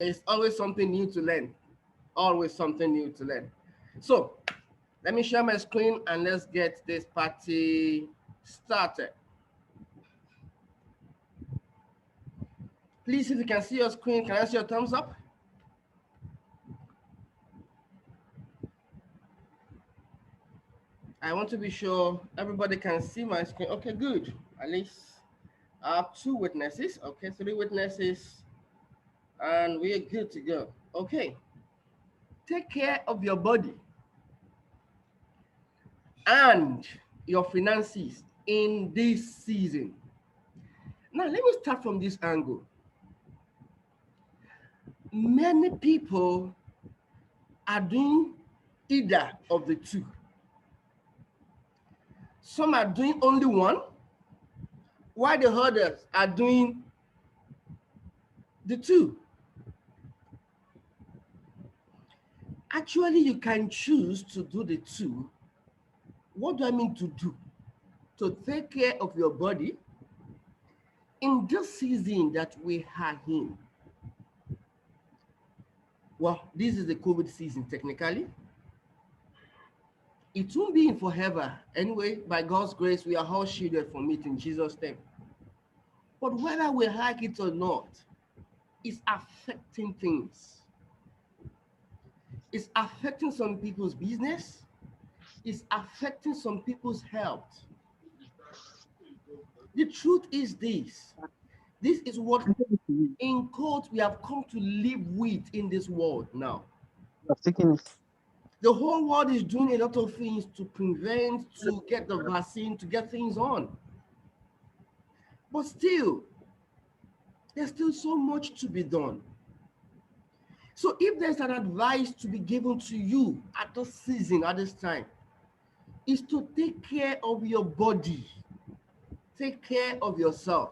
It's always something new to learn. Always something new to learn. So let me share my screen and let's get this party started. Please, if you can see your screen, can I see your thumbs up? I want to be sure everybody can see my screen. Okay, good. At least I have 2 witnesses. Okay, 3 witnesses, and we are good to go. Okay, take care of your body and your finances in this season. Now, let me start from this angle. Many people are doing either of the two. Some are doing only one, while the others are doing the two. Actually, you can choose to do the two. What do I mean to do? To take care of your body in this season that we are in. Well, this is the COVID season technically. It won't be in forever. Anyway, by God's grace, we are all shielded from it in Jesus' name. But whether we like it or not, it's affecting things. It's affecting some people's business. It's affecting some people's health. The truth is this. This is what, in quotes, we have come to live with in this world now. The whole world is doing a lot of things to prevent, to get the vaccine, to get things on. But still, there's still so much to be done. So if there's an advice to be given to you at this season, at this time, is to take care of your body. Take care of yourself.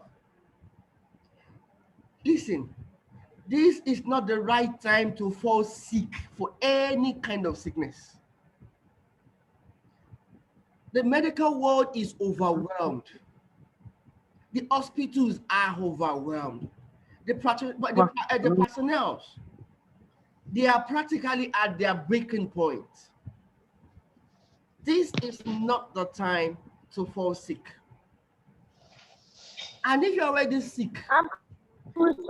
Listen, this is not the right time to fall sick for any kind of sickness. The medical world is overwhelmed. The hospitals are overwhelmed. The personnel, they are practically at their breaking point. This is not the time to fall sick. And if you're already sick,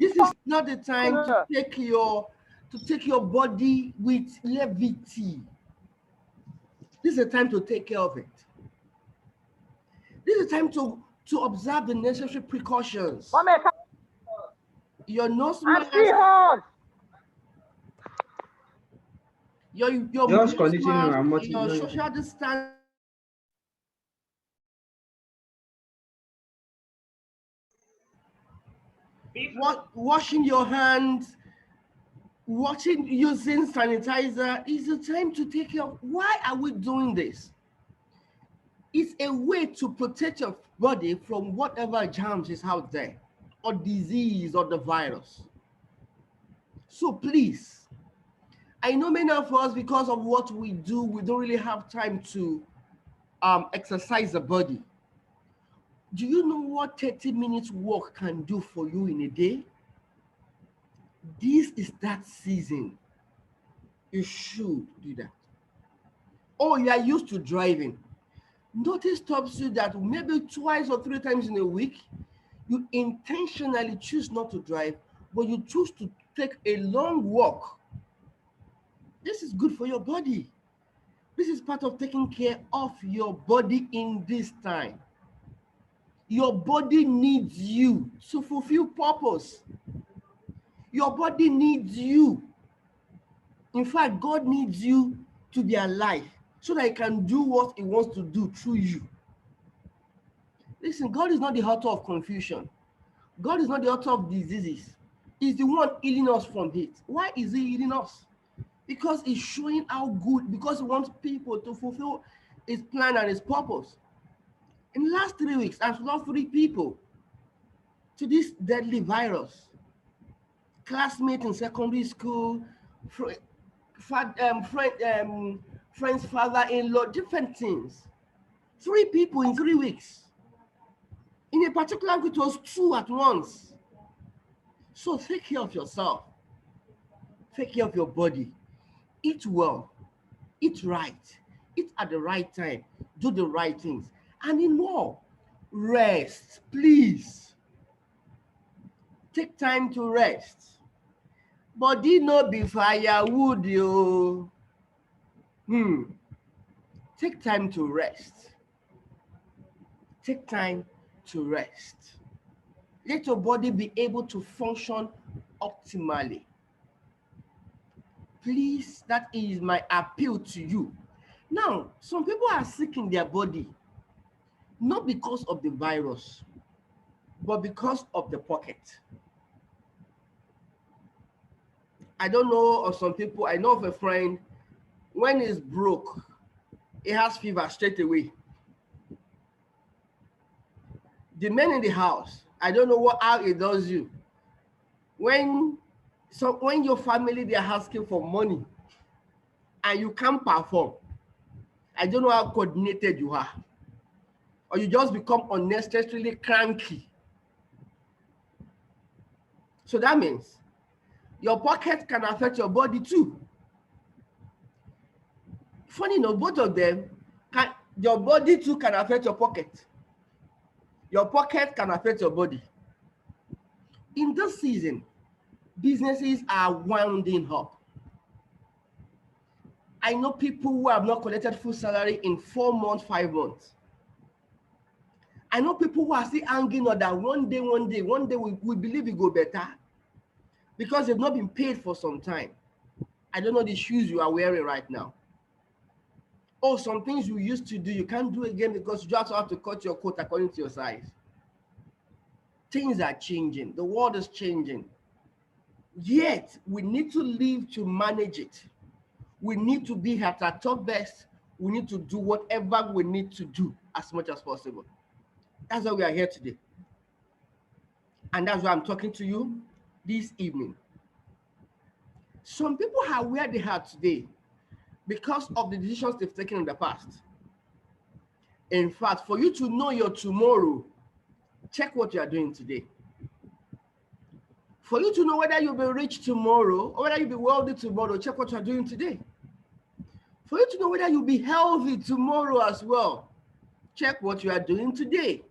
this is not the time to take your body with levity. This is the time to take care of it. This is the time to observe the necessary precautions. Your nose mask, your Just nose continue. mask, I'm your not. social distance, washing your hands, using sanitizer is the time to take care of. Why are we doing this? It's a way to protect your body from whatever germs is out there, or disease, or the virus. So please, I know many of us, because of what we do, we don't really have time to exercise the body. Do you know what 30 minutes walk can do for you in a day? This is that season. You should do that. Oh, you are used to driving. Notice stops you that maybe 2 or 3 times in a week, you intentionally choose not to drive, but you choose to take a long walk. This is good for your body. This is part of taking care of your body in this time. Your body needs you to fulfill purpose. Your body needs you. In fact, God needs you to be alive so that He can do what He wants to do through you. Listen, God is not the author of confusion. God is not the author of diseases. He's the one healing us from it. Why is He healing us? Because He's showing how good, because He wants people to fulfill His plan and His purpose. In the last 3 weeks, I've lost 3 people to this deadly virus. Classmates in secondary school, friend's father-in-law, different things. 3 people in 3 weeks. In a particular, it was 2 at once. So take care of yourself. Take care of your body. Eat well. Eat right. Eat at the right time. Do the right things. And in more, rest. Please take time to rest. Body no be firewood, yo. Take time to rest. Take time to rest. Let your body be able to function optimally. Please, that is my appeal to you. Now, some people are sick in their body, not because of the virus, but because of the pocket. I don't know of some people, I know of a friend, when he's broke, he has fever straight away. The men in the house, I don't know how it does you. When your family, they're asking for money and you can't perform, I don't know how coordinated you are. Or you just become unnecessarily cranky. So that means your pocket can affect your body too. Funny enough, both of them, your body too can affect your pocket. Your pocket can affect your body. In this season, businesses are winding up. I know people who have not collected full salary in 4 months, 5 months. I know people who are still hanging on that one day we believe it go better because they've not been paid for some time. I don't know the shoes you are wearing right now. Or some things you used to do, you can't do again because you just have to cut your coat according to your size. Things are changing. The world is changing. Yet, we need to live to manage it. We need to be at our top best. We need to do whatever we need to do as much as possible. That's why we are here today. And that's why I'm talking to you this evening. Some people are where they are today because of the decisions they've taken in the past. In fact, for you to know your tomorrow, check what you are doing today. For you to know whether you'll be rich tomorrow or whether you'll be wealthy tomorrow, check what you are doing today. For you to know whether you'll be healthy tomorrow as well, check what you are doing today.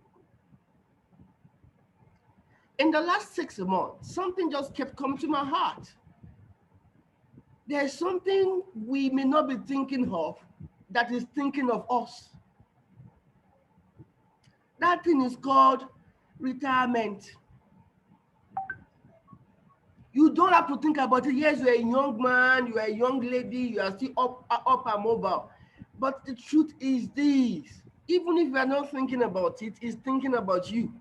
In the last 6 months, something just kept coming to my heart. There's something we may not be thinking of that is thinking of us. That thing is called retirement. You don't have to think about it. Yes, you're a young man, you're a young lady, you are still up and mobile. But the truth is this, even if you are not thinking about it, it's thinking about you.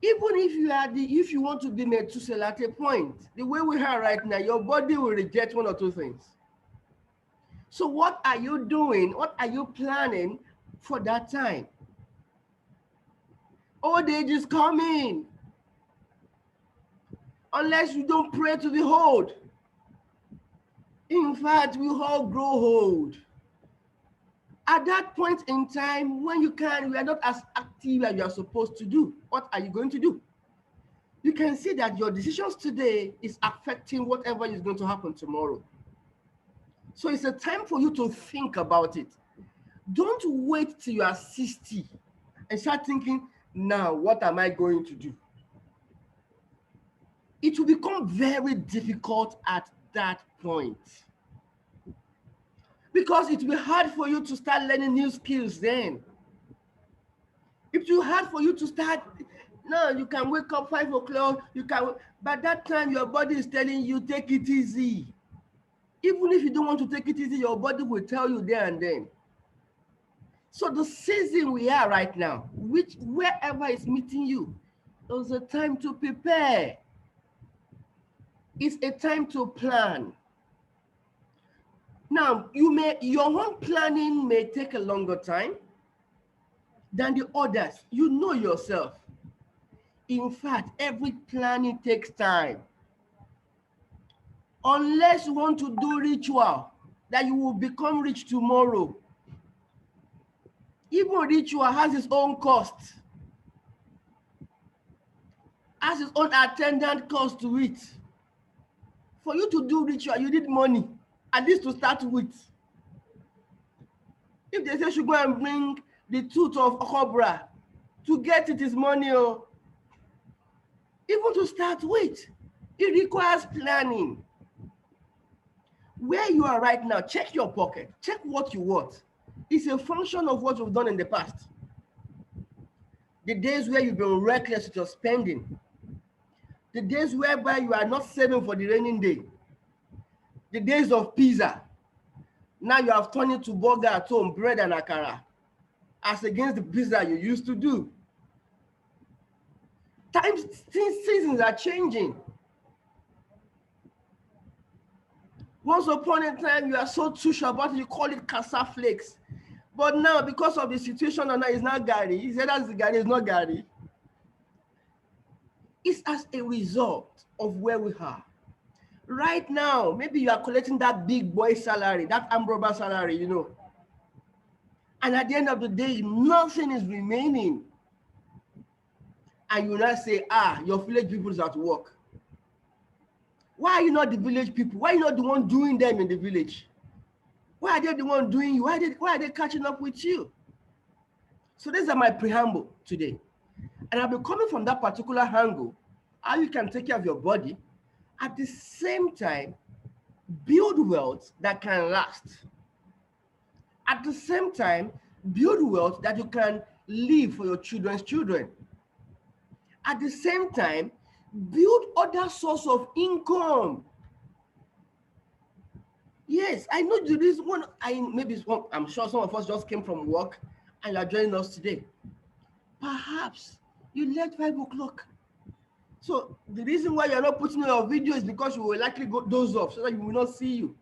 Even if you want to be Methuselah at a point, the way we are right now, your body will reject 1 or 2 things. So what are you doing? What are you planning for that time? Old age is coming. Unless you don't pray to be old. In fact, we all grow old. At that point in time, when we are not as active as you are supposed to do, what are you going to do? You can see that your decisions today is affecting whatever is going to happen tomorrow. So it's a time for you to think about it. Don't wait till you are 60 and start thinking, now, what am I going to do? It will become very difficult at that point. Because it will be hard for you to start learning new skills then. It will be hard for you to start, no, you can wake up 5 o'clock, by that time your body is telling you, take it easy. Even if you don't want to take it easy, your body will tell you there and then. So the season we are right now, wherever is meeting you, there's a time to prepare. It's a time to plan. Now, your own planning may take a longer time than the others. You know yourself. In fact, every planning takes time. Unless you want to do ritual, that you will become rich tomorrow. Even ritual has its own cost. Has its own attendant cost to it. For you to do ritual, you need money, at least to start with. If they say should go and bring the tooth of cobra, to get it is money. Oh. Even to start with, it requires planning. Where you are right now, check your pocket, check what you want. It's a function of what you've done in the past. The days where you've been reckless with your spending, the days whereby you are not saving for the raining day, the days of pizza. Now you have turned into burger at home, bread and akara, as against the pizza you used to do. Times, seasons are changing. Once upon a time, you are so tush about it, you call it casa flakes. But now, because of the situation, now it's not Gary. He said that's the Gary, it's not Gary. It's as a result of where we are. Right now, maybe you are collecting that big boy salary, that Ambroba salary, you know. And at the end of the day, nothing is remaining. And you now say, your village people is at work. Why are you not the village people? Why are you not the one doing them in the village? Why are they the one doing you? Why are they catching up with you? So these are my preamble today. And I'll be coming from that particular angle, how you can take care of your body, at the same time, build wealth that can last. At the same time, build wealth that you can leave for your children's children. At the same time, build other source of income. Yes, I know there is one. I'm sure some of us just came from work and you are joining us today. Perhaps you left 5 o'clock. So the reason why you're not putting on your video is because you will likely go doze off so that you will not see you.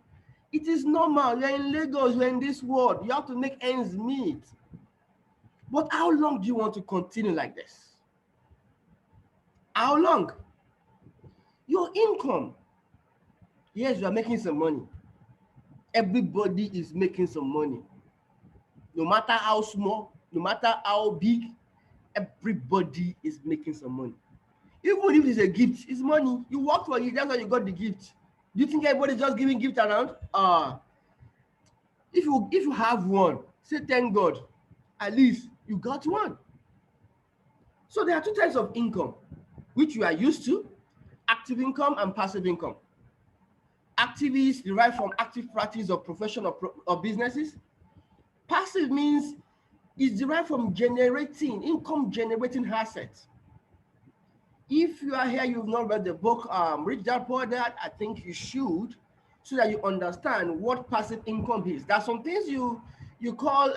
It is normal. You're in Lagos, you're in this world. You have to make ends meet. But how long do you want to continue like this? How long? Your income. Yes, you are making some money. Everybody is making some money. No matter how small, no matter how big, everybody is making some money. Even if it's a gift, it's money. You work for it, that's why you got the gift. Do you think everybody's just giving gift around? If you have one, say thank God. At least you got one. So there are two types of income, which you are used to: active income and passive income. Active is derived from active practice of profession or businesses. Passive means it's derived from generating, income generating assets. If you are here, you've not read the book, Rich Dad Poor Dad, I think you should, so that you understand what passive income is. There are some things you call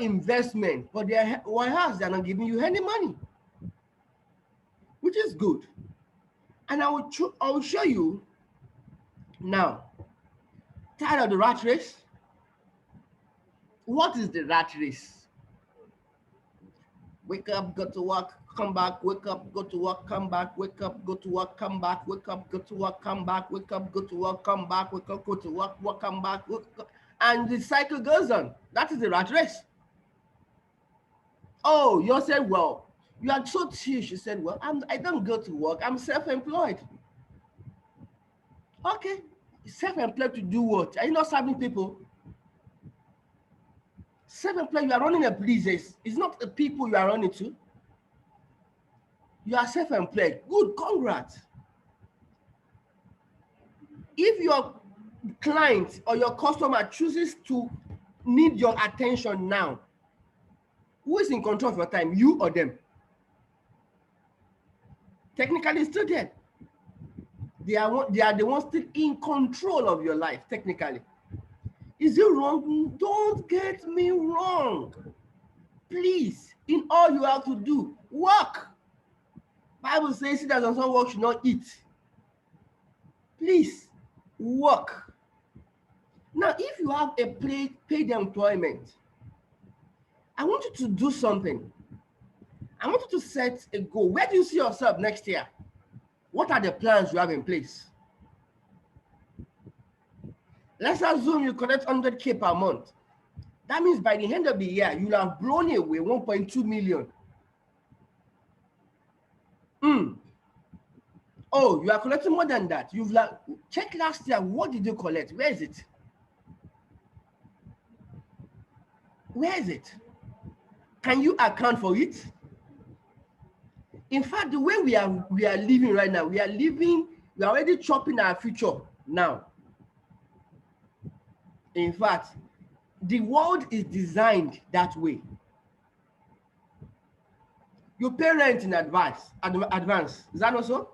investment, but they're not giving you any money, which is good. And I will show you now. Tired of the rat race? What is the rat race? Wake up, go to work, come back, wake up, go to work, come back, wake up, go to work, come back, wake up, go to work, come back, wake up, go to work, come back, wake up, go to work, come back, and the cycle goes on. That is the rat race. Oh, you said, well, you are so tish. You said, well, I don't go to work. I'm self-employed. Okay, self-employed to do what? Are you not serving people? Self-employed, you are running a business. It's not the people you are running to. You are self-employed. Good, congrats. If your client or your customer chooses to need your attention now, who is in control of your time, you or them? Technically, still there. They are the ones still in control of your life, technically. Is it wrong? Don't get me wrong. Please, in all you have to do, work. Bible says he that does not work should not eat. Please, work. Now, if you have a paid employment, I want you to do something. I want you to set a goal. Where do you see yourself next year? What are the plans you have in place? Let's assume you collect 100K per month. That means by the end of the year, you'll have blown away 1.2 million. Oh, you are collecting more than that. You've like check last year. What did you collect? Where is it? Where is it? Can you account for it? In fact, the way we are living right now, we are already chopping our future now. In fact, the world is designed that way. You pay rent in advance. Is that not so?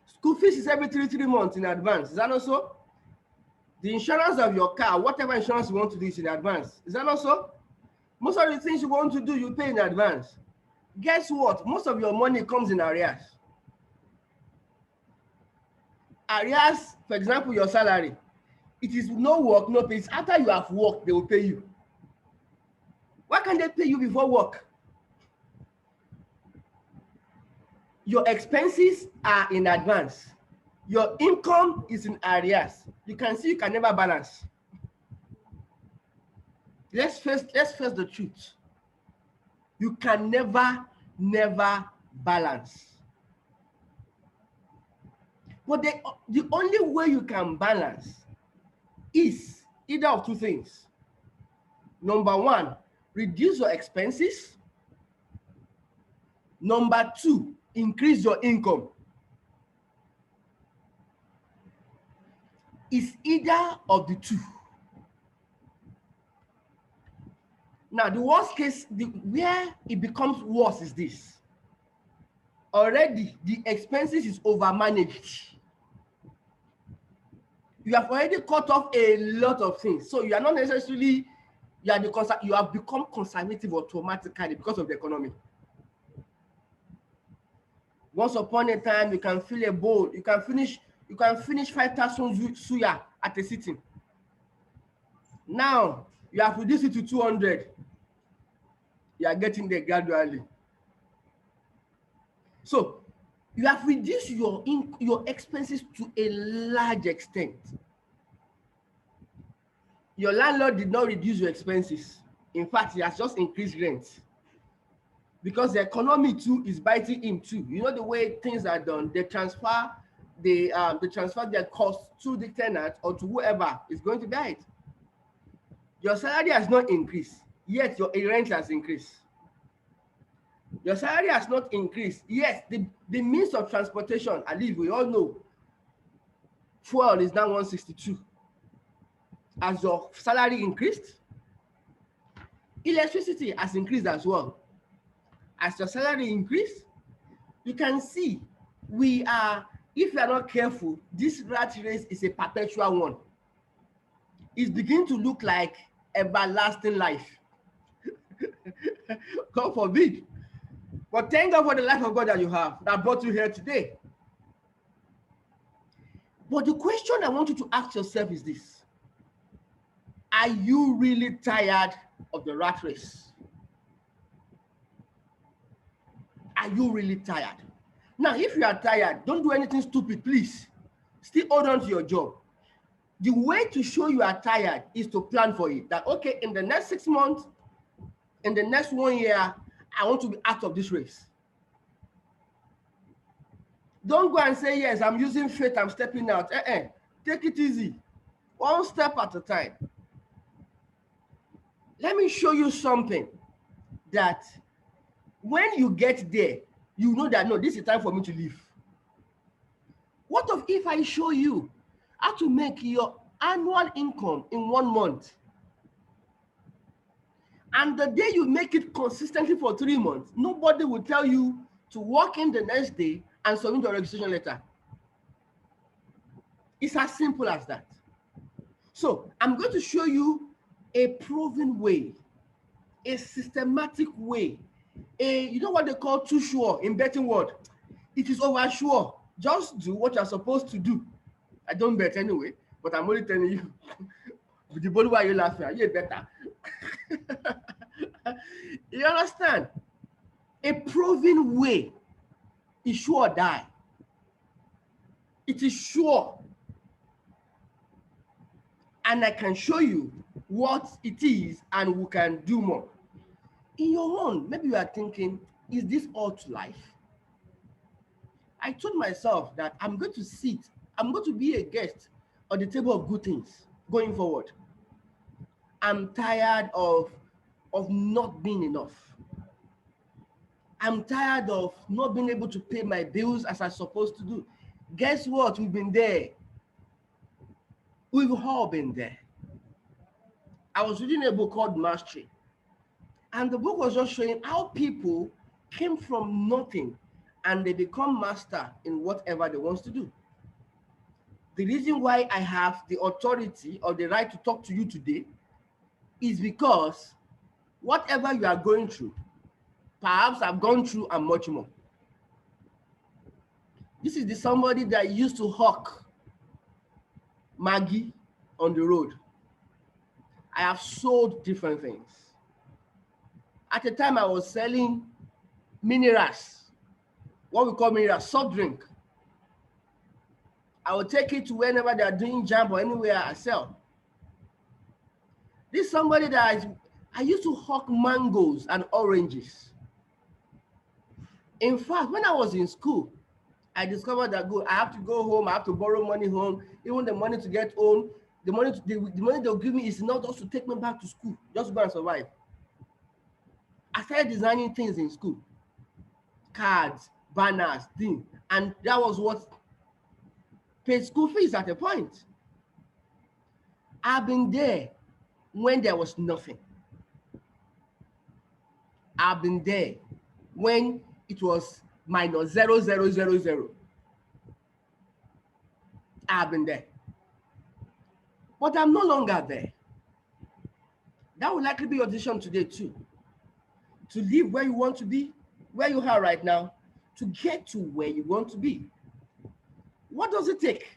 School fees is every 3 months in advance. Is that not so? The insurance of your car, whatever insurance you want to do, is in advance. Is that not so? Most of the things you want to do, you pay in advance. Guess what? Most of your money comes in arrears. Arrears, for example, your salary. It is no work, no pay. It's after you have worked, they will pay you. Why can't they pay you before work? Your expenses are in advance. Your income is in arrears. You can see you can never balance. Let's face the truth. You can never balance. But the only way you can balance is either of two things. Number one, reduce your expenses. Number two, increase your income. It's either of the two. Now, the worst case, where it becomes worse is this. Already, the expenses is overmanaged. You have already cut off a lot of things. So you are not necessarily, you have become conservative automatically because of the economy. Once upon a time, you can fill a bowl. You can finish 5,000 suya at a sitting. Now, you have reduced it to 200. You are getting there gradually. So, you have reduced your expenses to a large extent. Your landlord did not reduce your expenses. In fact, he has just increased rent. Because the economy too is biting him too. You know the way things are done, they transfer their costs to the tenant or to whoever is going to buy it. Your salary has not increased, yet your rent has increased. Your salary has not increased, yet the means of transportation, at least we all know, fuel is now 162. As your salary increased, electricity has increased as well. As your salary increase, you can see if we are not careful, this rat race is a perpetual one. It's beginning to look like everlasting life. God forbid. But thank God for the life of God that you have, that brought you here today. But the question I want you to ask yourself is this. Are you really tired of the rat race? Are you really tired? Now, if you are tired, don't do anything stupid, please. Still hold on to your job. The way to show you are tired is to plan for it. That, okay, in the next 6 months, in the next 1 year, I want to be out of this race. Don't go and say, yes, I'm using faith, I'm stepping out. Take it easy. One step at a time. Let me show you something that when you get there, you know that, no, this is time for me to leave. What if I show you how to make your annual income in 1 month? And the day you make it consistently for 3 months, nobody will tell you to walk in the next day and submit your registration letter. It's as simple as that. So I'm going to show you a proven way, a systematic way, you know what they call too sure in betting world? It is over sure. Just do what you're supposed to do. I don't bet anyway, but I'm only telling you. The body why you laughing, you better. You understand? A proven way is sure or die. It is sure. And I can show you what it is and we can do more. In your own, maybe you are thinking, is this all to life? I told myself that I'm going to sit, I'm going to be a guest on the table of good things going forward. I'm tired of not being enough. I'm tired of not being able to pay my bills as I'm supposed to do. Guess what? We've been there. We've all been there. I was reading a book called Mastery, and the book was just showing how people came from nothing and they become master in whatever they want to do. The reason why I have the authority or the right to talk to you today is because whatever you are going through, perhaps I've gone through and much more. This is the somebody that used to hawk Maggie on the road. I have sold different things. At the time, I was selling minerals, what we call minerals, soft drink. I would take it to whenever they are doing jam or anywhere I sell. This is somebody that I used to hawk mangoes and oranges. In fact, when I was in school, I discovered that I have to go home, I have to borrow money home, even the money to get home, the money they'll give me is not just to take me back to school, just to go and survive. I started designing things in school, cards, banners, things, and that was what paid school fees at a point. I've been there when there was nothing. I've been there when it was minus 0,000. I've been there. But I'm no longer there. That will likely be your decision today too. To live where you want to be, where you are right now, to get to where you want to be. What does it take?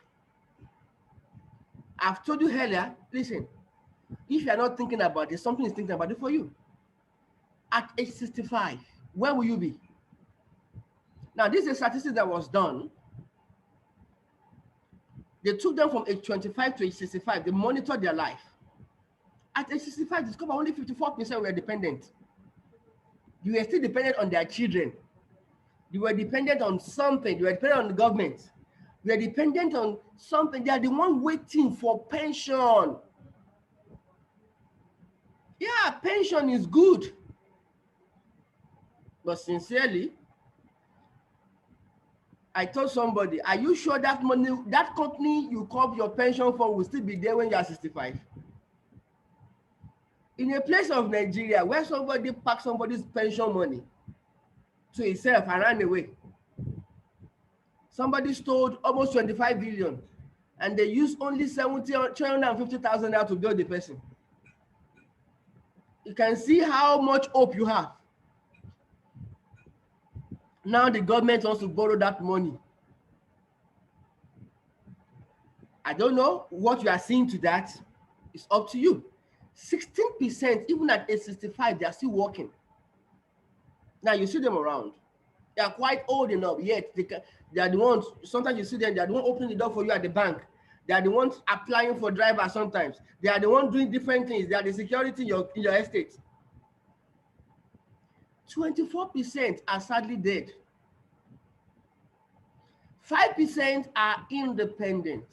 I've told you earlier, listen, if you're not thinking about it, something is thinking about it for you. At age 65, where will you be? Now, this is a statistic that was done. They took them from age 25 to age 65. They monitored their life. At age 65, they discovered only 54% were dependent. You were still dependent on their children. You were dependent on something. You were dependent on the government. You were dependent on something. They are the one waiting for pension. Yeah, pension is good. But sincerely, I told somebody, are you sure that money, that company you call your pension for will still be there when you are 65? In a place of Nigeria where somebody packed somebody's pension money to himself and ran away, somebody stole almost 25 billion and they used only 350,000 to build the person. You can see how much hope you have. Now the government wants to borrow that money. I don't know what you are seeing to that. It's up to you. 16%, even at age 65, they are still working. Now you see them around. They are quite old enough, yet they are the ones, sometimes you see them, they are the ones opening the door for you at the bank. They are the ones applying for drivers sometimes. They are the ones doing different things. They are the security in your estate. 24% are sadly dead. 5% are independent.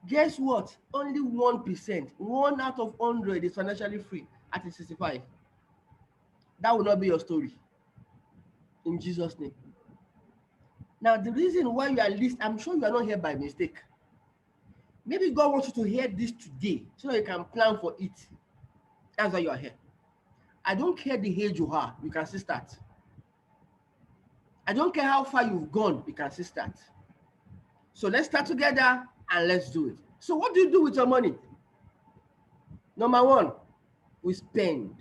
Guess what? Only 1%, 1 out of 100 is financially free at 65. That will not be your story. In Jesus' name. Now, the reason why you are listening, I'm sure you are not here by mistake. Maybe God wants you to hear this today so that you can plan for it. That's why you are here. I don't care the age you are, you can still start. I don't care how far you've gone, you can still start. So let's start together and let's do it. So what do you do with your money? Number one, we spend.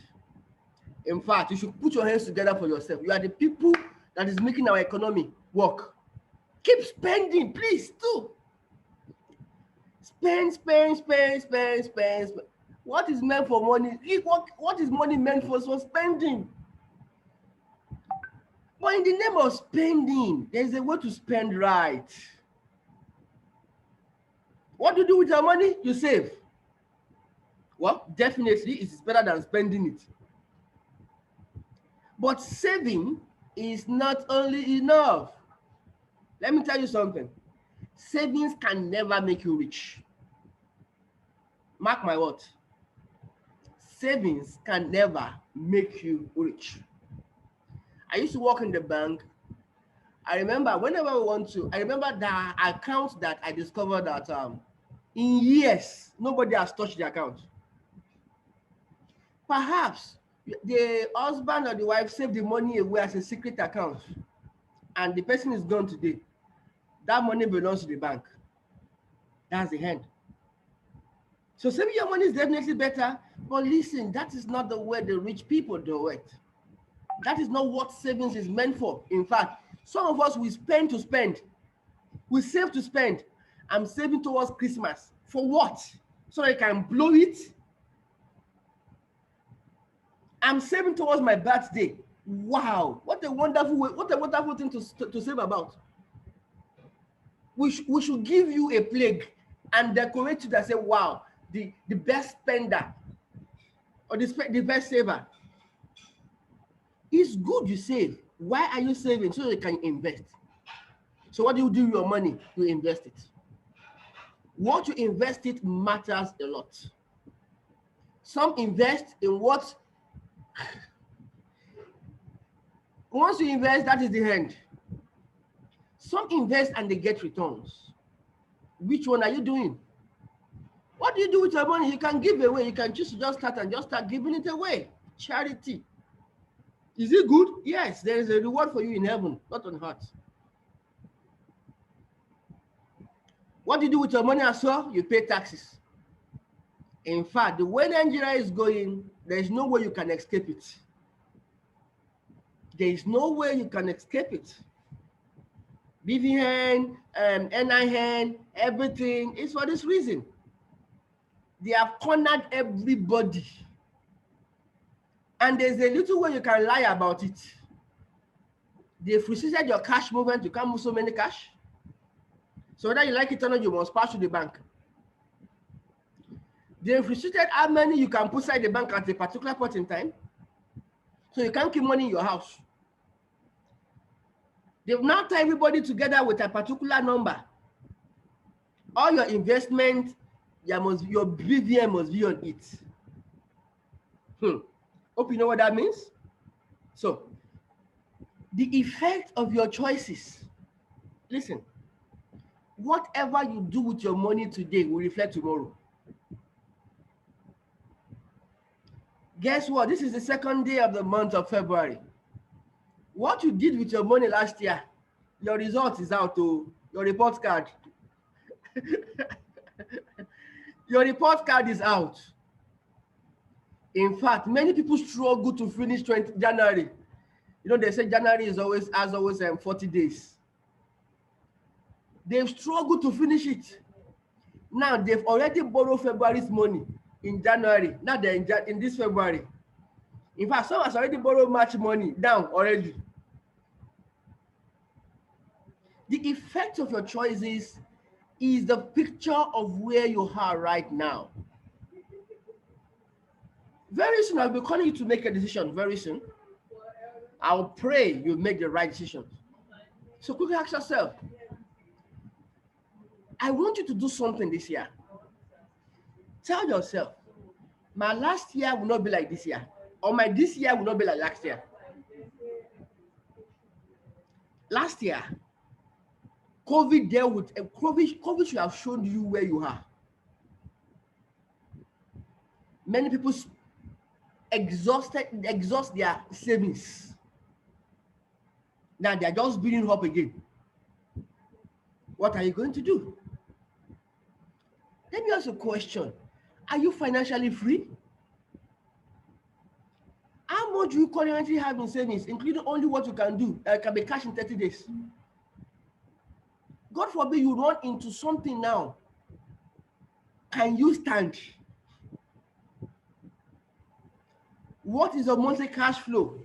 In fact, you should put your hands together for yourself. You are the people that is making our economy work. Keep spending, please, too. Spend. What is meant for money? What is money meant for? So spending. But in the name of spending, there's a way to spend right. What do you do with your money? You save. Well, definitely it is better than spending it. But saving is not only enough. Let me tell you something. Savings can never make you rich. Mark my words. Savings can never make you rich. I used to work in the bank. I remember whenever we want to, I remember the account that I discovered that in years, nobody has touched the account. Perhaps the husband or the wife saved the money away as a secret account, and the person is gone today. That money belongs to the bank. That's the end. So saving your money is definitely better, but listen, that is not the way the rich people do it. That is not what savings is meant for. In fact, some of us, we spend to spend. We save to spend. I'm saving towards Christmas. For what? So I can blow it? I'm saving towards my birthday. Wow, what a wonderful thing to save about. We should give you a plague and decorate it and say, wow, the best spender or the best saver. It's good you save. Why are you saving? So you can invest. So what do you do with your money? You invest it. What you invest it matters a lot. Some invest in what, once you invest, that is the end. Some invest and they get returns. Which one are you doing? What do you do with your money? You can give away. You can choose to just start giving it away. Charity. Is it good? Yes, there is a reward for you in heaven, not on earth. What do you do with your money as well? You pay taxes. In fact, the way Nigeria is going, there is no way you can escape it. There is no way you can escape it. BVN, NIN, everything is for this reason. They have cornered everybody. And there's a little way you can lie about it. They've restricted your cash movement. You can't move so many cash. So whether you like it or not, you must pass to the bank. They've restricted how many you can put inside the bank at a particular point in time. So you can't keep money in your house. They've now tied everybody together with a particular number. All your investment, your BVN must be on it. Hope you know what that means. So, the effect of your choices. Listen, whatever you do with your money today will reflect tomorrow. Guess what? This is the second day of the month of February. What you did with your money last year, your result is out to your report card. Your report card is out. In fact, many people struggle to finish January. You know, they say January has always 40 days. They've struggled to finish it. Now they've already borrowed February's money in January. Now they're in this February. In fact, some has already borrowed March money down already. The effect of your choices is the picture of where you are right now. Very soon, I'll be calling you to make a decision. Very soon. I'll pray you make the right decision. So quickly ask yourself, I want you to do something this year. Tell yourself, my last year will not be like this year, or my this year will not be like last year. Last year, COVID dealt with COVID should have shown you where you are. Many people exhaust their savings. Now they're just building up again. What are you going to do? Let me ask you a question. Are you financially free? How much do you currently have in savings, including only what you can do? Can be cash in 30 days. God forbid you run into something now. Can you stand? What is your monthly cash flow?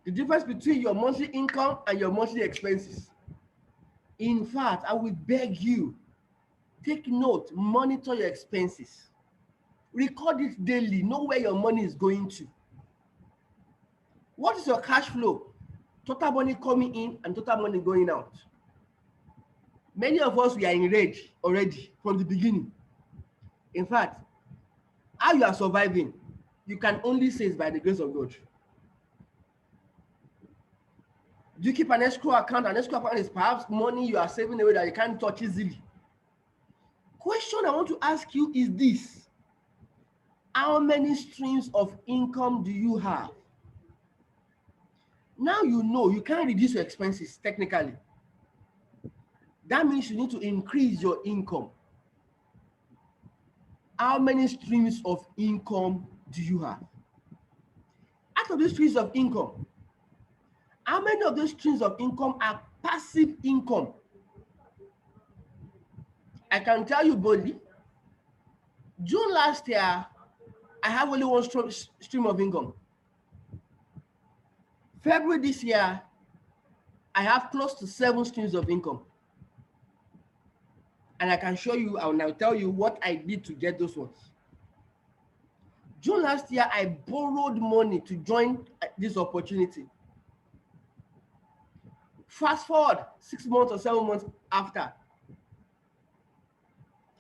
The difference between your monthly income and your monthly expenses. In fact, I will beg you, take note, monitor your expenses. Record it daily, know where your money is going to. What is your cash flow? Total money coming in and total money going out. Many of us, we are in red already from the beginning. In fact, how you are surviving, you can only say it's by the grace of God. Do you keep an escrow account? An escrow account is perhaps money you are saving away that you can't touch easily. Question I want to ask you is this: how many streams of income do you have? Now you know you can't reduce your expenses technically. That means you need to increase your income. How many streams of income do you have? Out of these streams of income, how many of those streams of income are passive income? I can tell you boldly, June last year, I have only one stream of income. February this year, I have close to 7 streams of income. And I can show you, I will now tell you what I did to get those ones. June last year, I borrowed money to join this opportunity. Fast forward 6 months or 7 months after,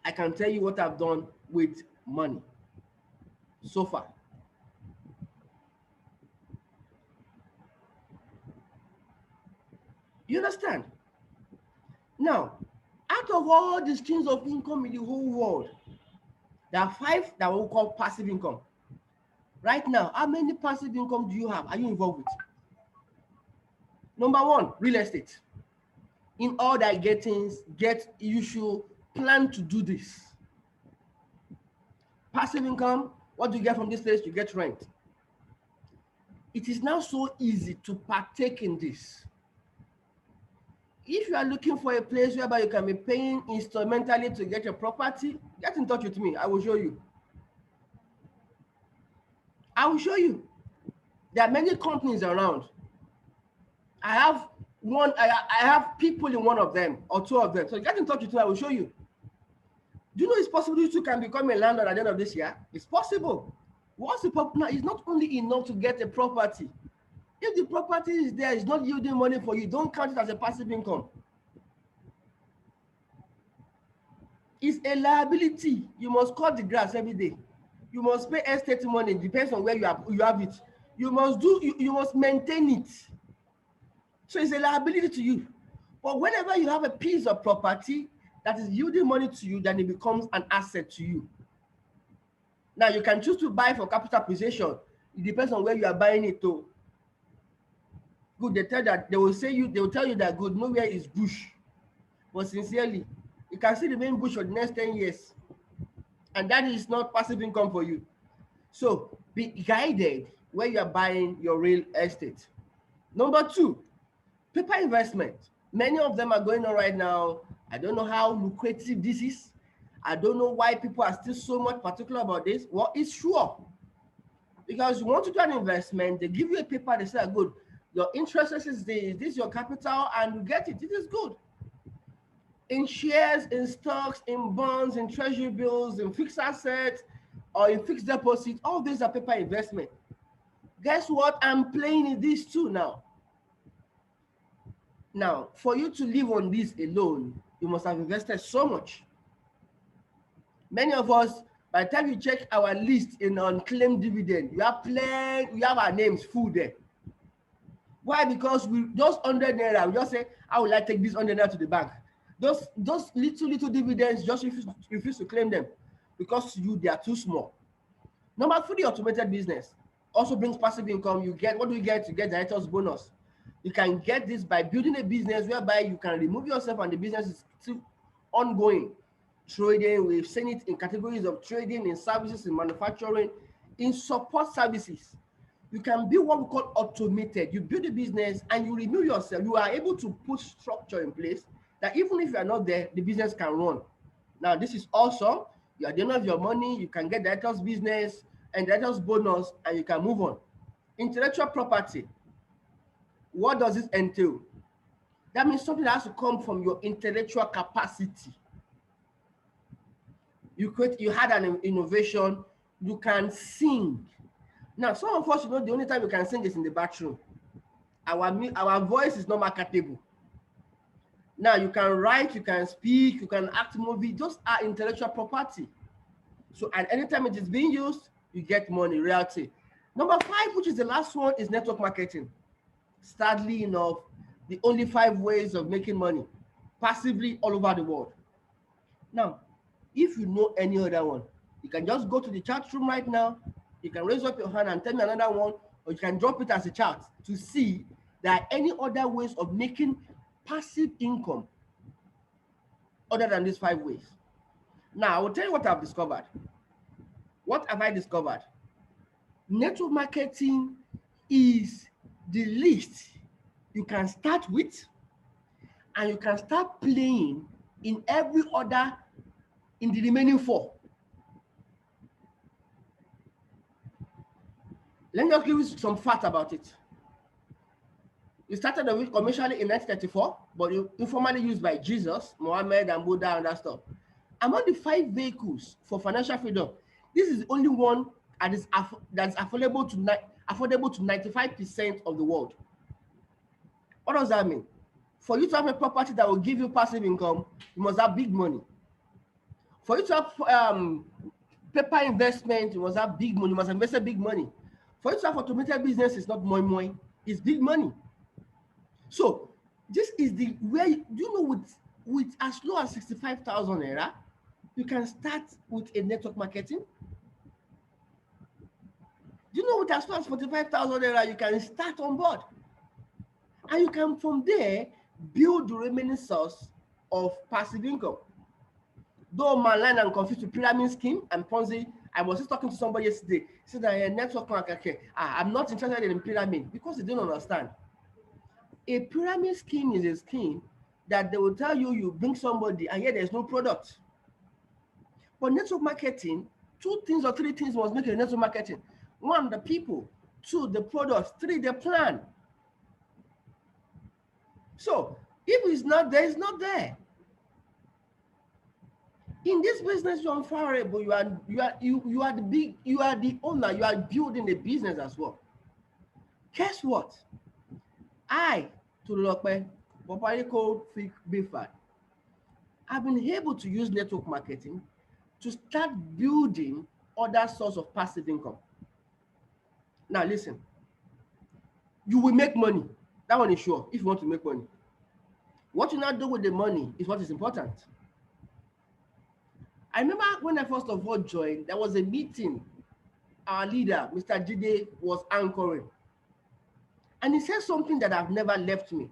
I can tell you what I've done with money so far. You understand? Now, out of all the streams of income in the whole world, there are 5 that we call passive income. Right now, how many passive income do you have? Are you involved with? Number 1, real estate. In all that you should plan to do this. Passive income, what do you get from this place? You get rent. It is now so easy to partake in this. If you are looking for a place whereby you can be paying instrumentally to get your property, get in touch with me. I will show you. I will show you. There are many companies around. I have people in one of them or 2 of them. So get in touch with me. I will show you. Do you know it's possible you too can become a landlord at the end of this year? It's possible. What's the problem now? It's not only enough to get a property. If the property is there, it's not yielding money for you, don't count it as a passive income. It's a liability. You must cut the grass every day. You must pay estate money, depends on where you have it. You must maintain it. So it's a liability to you. But whenever you have a piece of property that is yielding money to you, then it becomes an asset to you. Now you can choose to buy for capital appreciation. It depends on where you are buying it to. Good, they will tell you that good, nowhere is bush. But sincerely, you can see the main bush for the next 10 years. And that is not passive income for you. So be guided when you are buying your real estate. Number 2, paper investment. Many of them are going on right now. I don't know how lucrative this is. I don't know why people are still so much particular about this. Well, it's sure. Because you want to do an investment, they give you a paper, they say, good, your interest is this is your capital, and you get it. It is good. In shares, in stocks, in bonds, in treasury bills, in fixed assets, or in fixed deposits, all these are paper investment. Guess what? I'm playing in this too now. Now, for you to live on this alone, you must have invested so much. Many of us, by the time you check our list in unclaimed dividend, we have our names full there. Why? Because we just 100 naira, we just say, how will I take this 100 naira to the bank? Those little dividends, just refuse to claim them because to you they are too small. Number 3, automated business also brings passive income. You get, what do you get? You get director's bonus. You can get this by building a business whereby you can remove yourself and the business is still ongoing. Trading, we've seen it in categories of trading, in services, in manufacturing, in support services. You can build what we call automated. You build a business and you remove yourself. You are able to put structure in place that even if you are not there, the business can run. Now, this is awesome. You are the owner of your money. You can get director's business and director's bonus, and you can move on. Intellectual property. What does this entail? That means something that has to come from your intellectual capacity. You had an innovation, you can sing. Now, some of us, the only time we can sing is in the bathroom. Our voice is not marketable. Now you can write, you can speak, you can act movie. Those are intellectual property. So and anytime it is being used, you get money, reality. Number 5, which is the last one, is network marketing. Sadly enough, the only 5 ways of making money passively all over the world. Now, if you know any other one, you can just go to the chat room right now. You can raise up your hand and tell me another one, or you can drop it as a chat to see there are any other ways of making passive income other than these 5 ways. Now, I will tell you what I've discovered. What have I discovered? Network marketing is the least you can start with, and you can start playing in every other, in the remaining 4. Let me just give you some facts about it. It started commercially in 1934, but informally used by Jesus, Muhammad, and Buddha, and that stuff. Among the 5 vehicles for financial freedom, this is the only one that is affordable to 95% of the world. What does that mean? For you to have a property that will give you passive income, you must have big money. For you to have paper investment, you must have big money. You must invest big money. For you to have automated business, it's not moi, it's big money. So this is the way, do you know, with as low as 65,000 naira, you can start with a network marketing. Do you know with as low as 45,000 naira, you can start on board. And you can from there build the remaining source of passive income. Though malign and confused with pyramid scheme and Ponzi, I was just talking to somebody yesterday. He said that a network marketing, I'm not interested in pyramid because they don't understand. A pyramid scheme is a scheme that they will tell you bring somebody and yet there's no product. But network marketing, 2 things or 3 things must make a network marketing. 1, the people. 2, the products. 3, the plan. So if it's not there, it's not there. In this business, you're unfavorable. You are the owner. You are building a business as well. Guess what? I, Tolulope, popularly called Fig Bifad, I've been able to use network marketing to start building other source of passive income. Now listen, you will make money. That one is sure, if you want to make money. What you now do with the money is what is important. I remember when I first of all joined, there was a meeting our leader, Mr. Jide, was anchoring. And he said something that have never left me.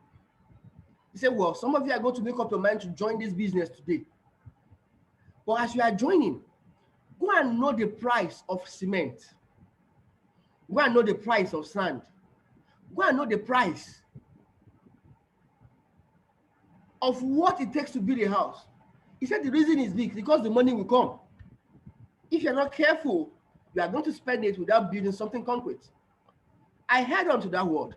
He said, well, some of you are going to make up your mind to join this business today. But as you are joining, go and know the price of cement. Go and know the price of sand. Go and know the price of what it takes to build a house. He said the reason is big because the money will come. If you're not careful, you are going to spend it without building something concrete. I held on to that word.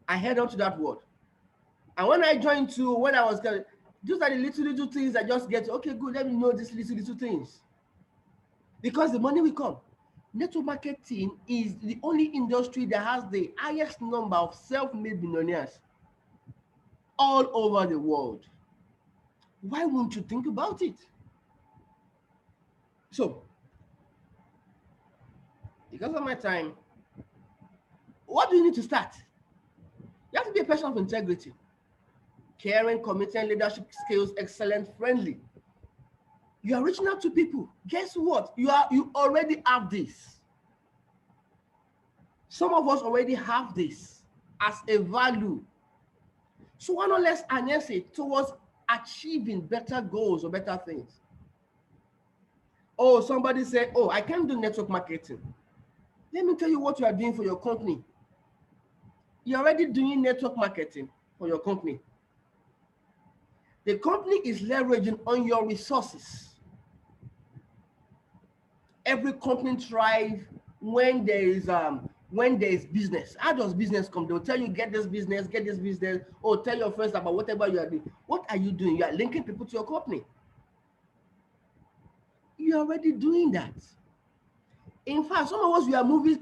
And when I joined to, when I was, those are the little things I just get, okay, good, let me know these little things. Because the money will come. Network marketing is the only industry that has the highest number of self-made millionaires all over the world. Why won't you think about it? So, because of my time, what do you need to start? You have to be a person of integrity, caring, committed, leadership skills, excellent, friendly. You are reaching out to people. Guess what? You already have this. Some of us already have this as a value. So why not let's harness it towards achieving better goals or better things? Oh, somebody said, oh, I can't do network marketing. Let me tell you what you are doing for your company. You're already doing network marketing for your company. The company is leveraging on your resources. Every company thrives when there is business. How does business come? They'll tell you, get this business, or tell your friends about whatever you are doing. What are you doing? You are linking people to your company. You're already doing that. In fact, some of us, we are movie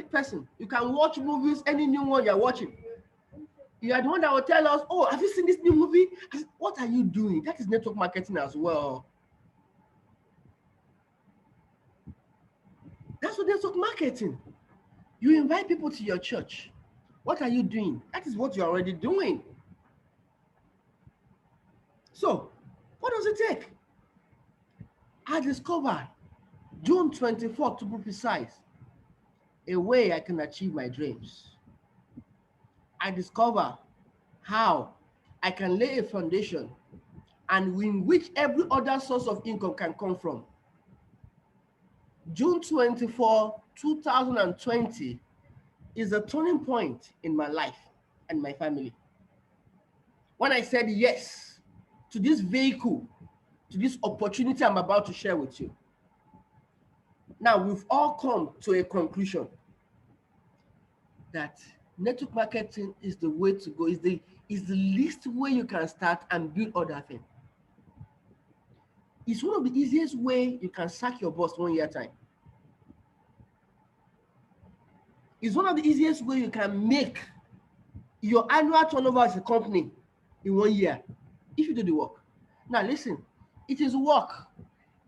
person. You can watch movies, any new one you're watching. You are the one that will tell us, oh, have you seen this new movie? I said, what are you doing? That is network marketing as well. That's what network marketing. You invite people to your church. What are you doing? That is what you're already doing. So, what does it take? I discovered June 24th, to be precise, a way I can achieve my dreams. I discover how I can lay a foundation and in which every other source of income can come from. June 24, 2020 is a turning point in my life and my family. When I said yes to this vehicle, to this opportunity I'm about to share with you. Now, we've all come to a conclusion that network marketing is the way to go, is the least way you can start and build other things. It's one of the easiest way you can sack your boss 1 year time. It's one of the easiest way you can make your annual turnover as a company in 1 year if you do the work. Now listen, it is work.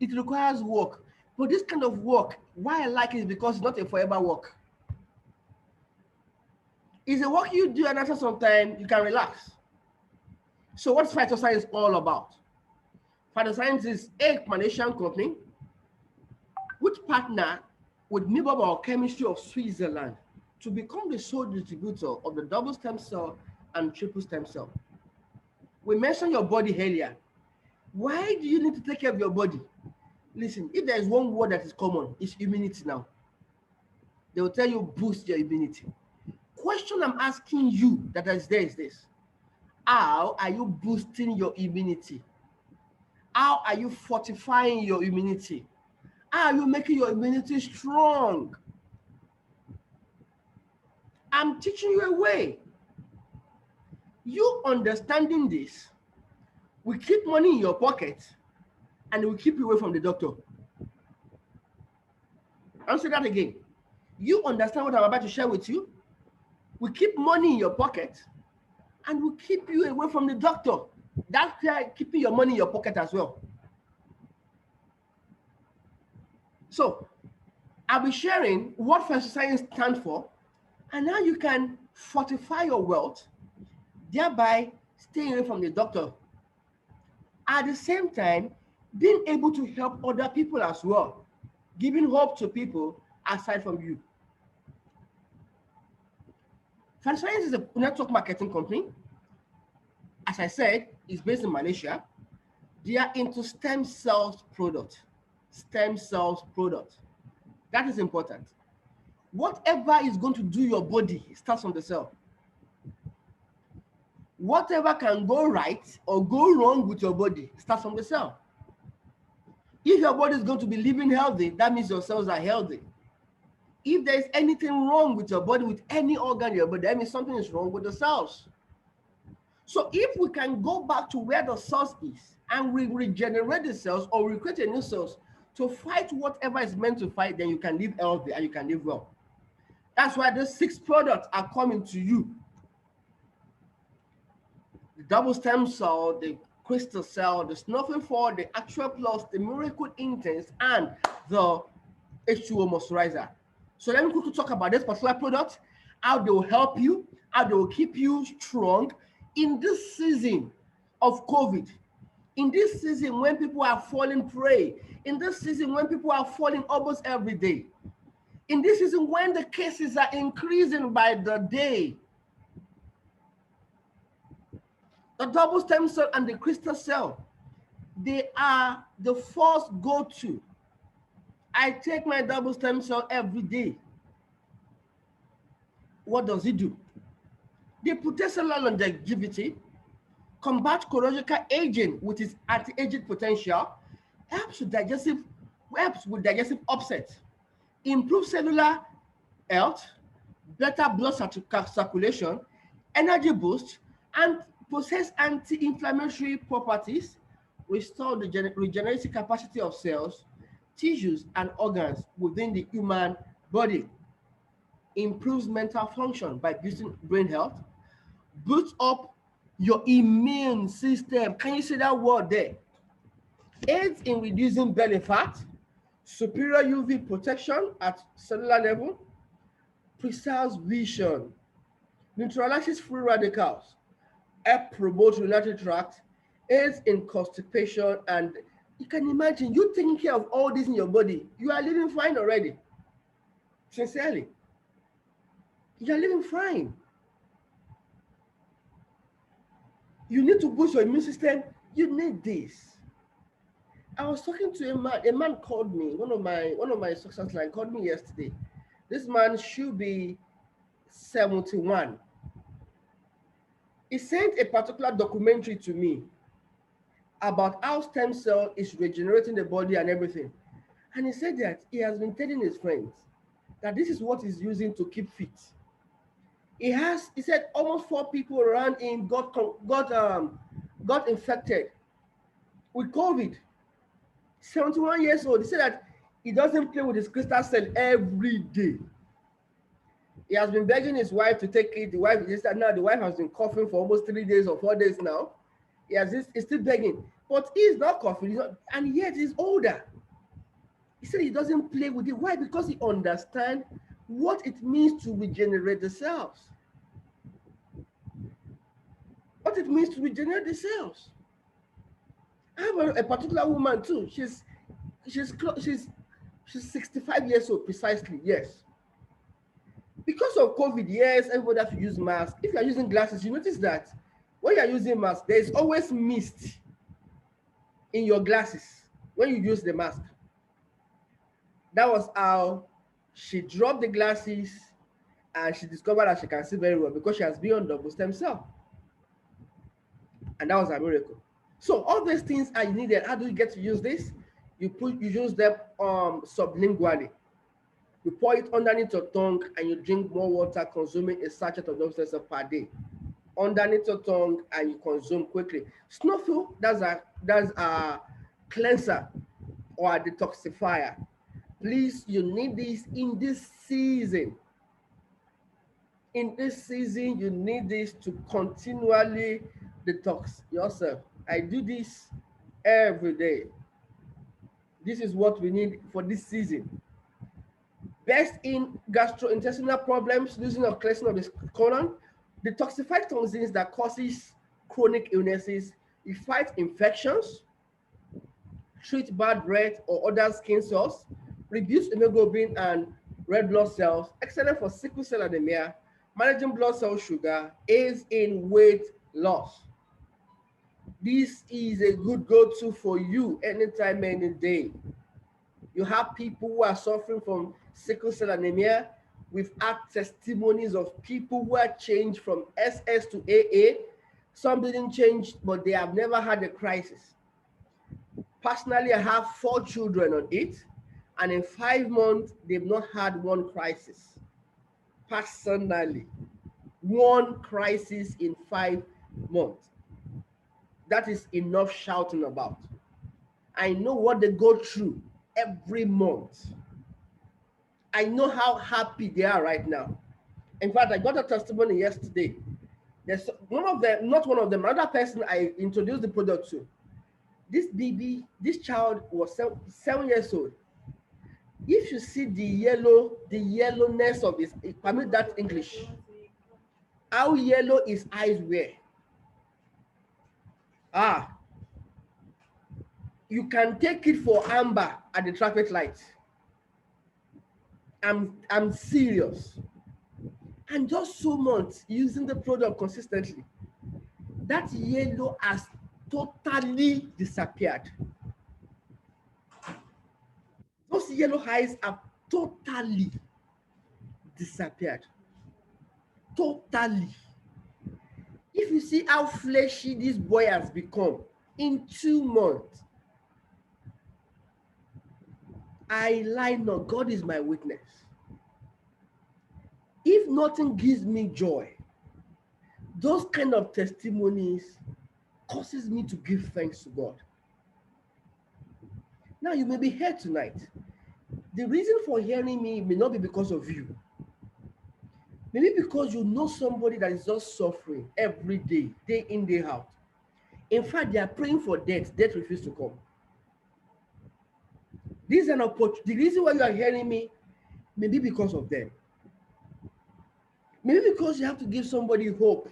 It requires work. But this kind of work, why I like it is because it's not a forever work. It's a work you do and after some time you can relax. So what's Phytoscience all about? Phytoscience is a Malaysian company which partner with Mibor Biochemistry of Switzerland to become the sole distributor of the double stem cell and triple stem cell. We mentioned your body earlier. Why do you need to take care of your body? Listen, if there is one word that is common, it's immunity now. They will tell you boost your immunity. Question I'm asking you that is there is this. How are you boosting your immunity? How are you fortifying your immunity? How are you making your immunity strong? I'm teaching you a way. You understanding this will keep money in your pocket and it will keep you away from the doctor. I'll say that again. You understand what I'm about to share with you? We keep money in your pocket and will keep you away from the doctor. That's keeping your money in your pocket as well. So I'll be sharing what Phytoscience stands for and how you can fortify your wealth, thereby staying away from the doctor. At the same time, being able to help other people as well, giving hope to people aside from you. Phytoscience is a network marketing company. As I said, it's based in Malaysia. They are into stem cells product. Stem cells product. That is important. Whatever is going to do your body starts from the cell. Whatever can go right or go wrong with your body starts from the cell. If your body is going to be living healthy, that means your cells are healthy. If there is anything wrong with your body, with any organ in your body, that means something is wrong with the cells. So if we can go back to where the source is and we regenerate the cells or recreate a new cells to fight whatever is meant to fight, then you can live healthy and you can live well. That's why these 6 products are coming to you. The double stem cell, the crystal cell, the snuffing for the actual plus, the miracle intense, and the H2O moisturizer. So let me quickly talk about this particular product, how they will help you, how they will keep you strong in this season of COVID, in this season when people are falling prey, in this season when people are falling almost every day, in this season when the cases are increasing by the day. The double stem cell and the crystal cell, they are the first go-to. I take my double stem cell every day. What does it do? They protect cellular longevity, combat chronological aging with its anti-aging potential, helps with digestive upset, improve cellular health, better blood circulation, energy boost, and possess anti-inflammatory properties, restore the regenerative capacity of cells, tissues, and organs within the human body, improves mental function by boosting brain health, boosts up your immune system. Can you say that word there? Aids in reducing belly fat, superior UV protection at cellular level, preserves vision, neutralizes free radicals, help promote urinary tract, aids in constipation, and you can imagine you taking care of all this in your body. You are living fine already. Sincerely, you are living fine. You need to boost your immune system. You need this. I was talking to a man. A man called me. One of my success line called me yesterday. This man should be 71. He sent a particular documentary to me about how stem cell is regenerating the body and everything. And he said that he has been telling his friends that this is what he's using to keep fit. He said almost 4 people around him got infected with COVID. 71 years old. He said that he doesn't play with his crystal cell every day. He has been begging his wife to take it. The wife is now. The wife has been coughing for almost 3 days or 4 days now. He's still begging, but he's not coughing. And yet he's older. He said he doesn't play with it. Why? Because he understands what it means to regenerate the cells. What it means to regenerate the cells. I have a particular woman too. She's 65 years old precisely. Yes. Because of COVID, yes, everybody has to use masks. If you are using glasses, you notice that when you are using mask, there is always mist in your glasses when you use the mask. That was how she dropped the glasses and she discovered that she can see very well because she has been on double stem cell. And that was a miracle. So all these things are needed. How do you get to use this? You use them sublingually. You pour it underneath your tongue and you drink more water, consuming a sachet of double stem cell per day. Underneath your tongue and you consume quickly. Snowful, that's a cleanser or a detoxifier. Please, you need this in this season. In this season, you need this to continually detox yourself. I do this every day. This is what we need for this season. Best in gastrointestinal problems, losing or cleansing of the colon, detoxify toxins that causes chronic illnesses, you fight infections, treat bad breath or other skin sores, reduce hemoglobin and red blood cells, excellent for sickle cell anemia, managing blood cell sugar, aids in weight loss. This is a good go-to for you anytime, any day. You have people who are suffering from sickle cell anemia. We've had testimonies of people who are changed from SS to AA. Some didn't change, but they have never had a crisis. Personally, I have 4 children on it, and in 5 months, they've not had one crisis. Personally, one crisis in 5 months. That is enough shouting about. I know what they go through every month. I know how happy they are right now. In fact, I got a testimony yesterday. There's one of them, not one of them, another person I introduced the product to. This baby, this child was 7 years old. If you see the yellowness of his, permit that English, how yellow his eyes were. You can take it for amber at the traffic light. I'm serious. And just so much using the product consistently, that yellow has totally disappeared. Those yellow eyes have totally disappeared. Totally. If you see how fleshy this boy has become in 2 months, I lie not. God is my witness. If nothing gives me joy, those kind of testimonies causes me to give thanks to God. Now you may be here tonight. The reason for hearing me may not be because of you. Maybe because you know somebody that is just suffering every day, day in, day out. In fact, they are praying for death. Death refuses to come. This is an opportunity. The reason why you are hearing me, maybe because of them. Maybe because you have to give somebody hope.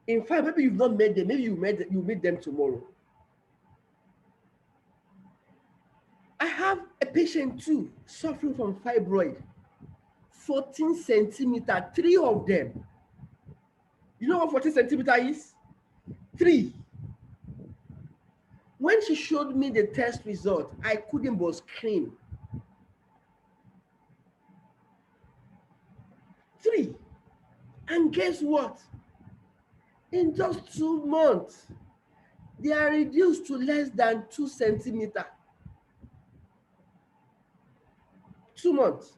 In fact, maybe you've not met them. Maybe you meet them tomorrow. I have a patient too, suffering from fibroid. 14 centimeter, 3 of them. You know what 14 centimeter is? 3. When she showed me the test result, I couldn't but scream. 3. And guess what? In just 2 months, they are reduced to less than 2 centimeter. 2 months.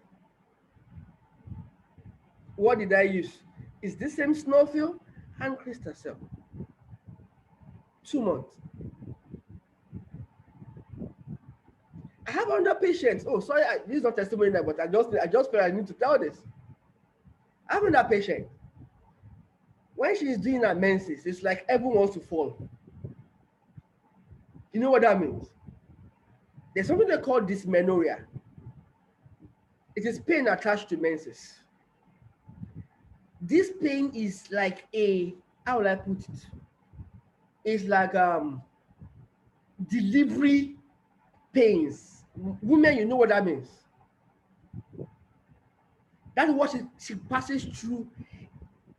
What did I use? It's the same Snowfield and Crystal. 2 months. I have another patient. Oh, sorry, this is not testimony now, but I just felt I need to tell this. I have another patient. When she's doing her menses, it's like everyone wants to fall. You know what that means? There's something they call dysmenorrhea. It is pain attached to menses. This pain is like how will I put it? It's like delivery pains. Women, you know what that means. That's what she passes through.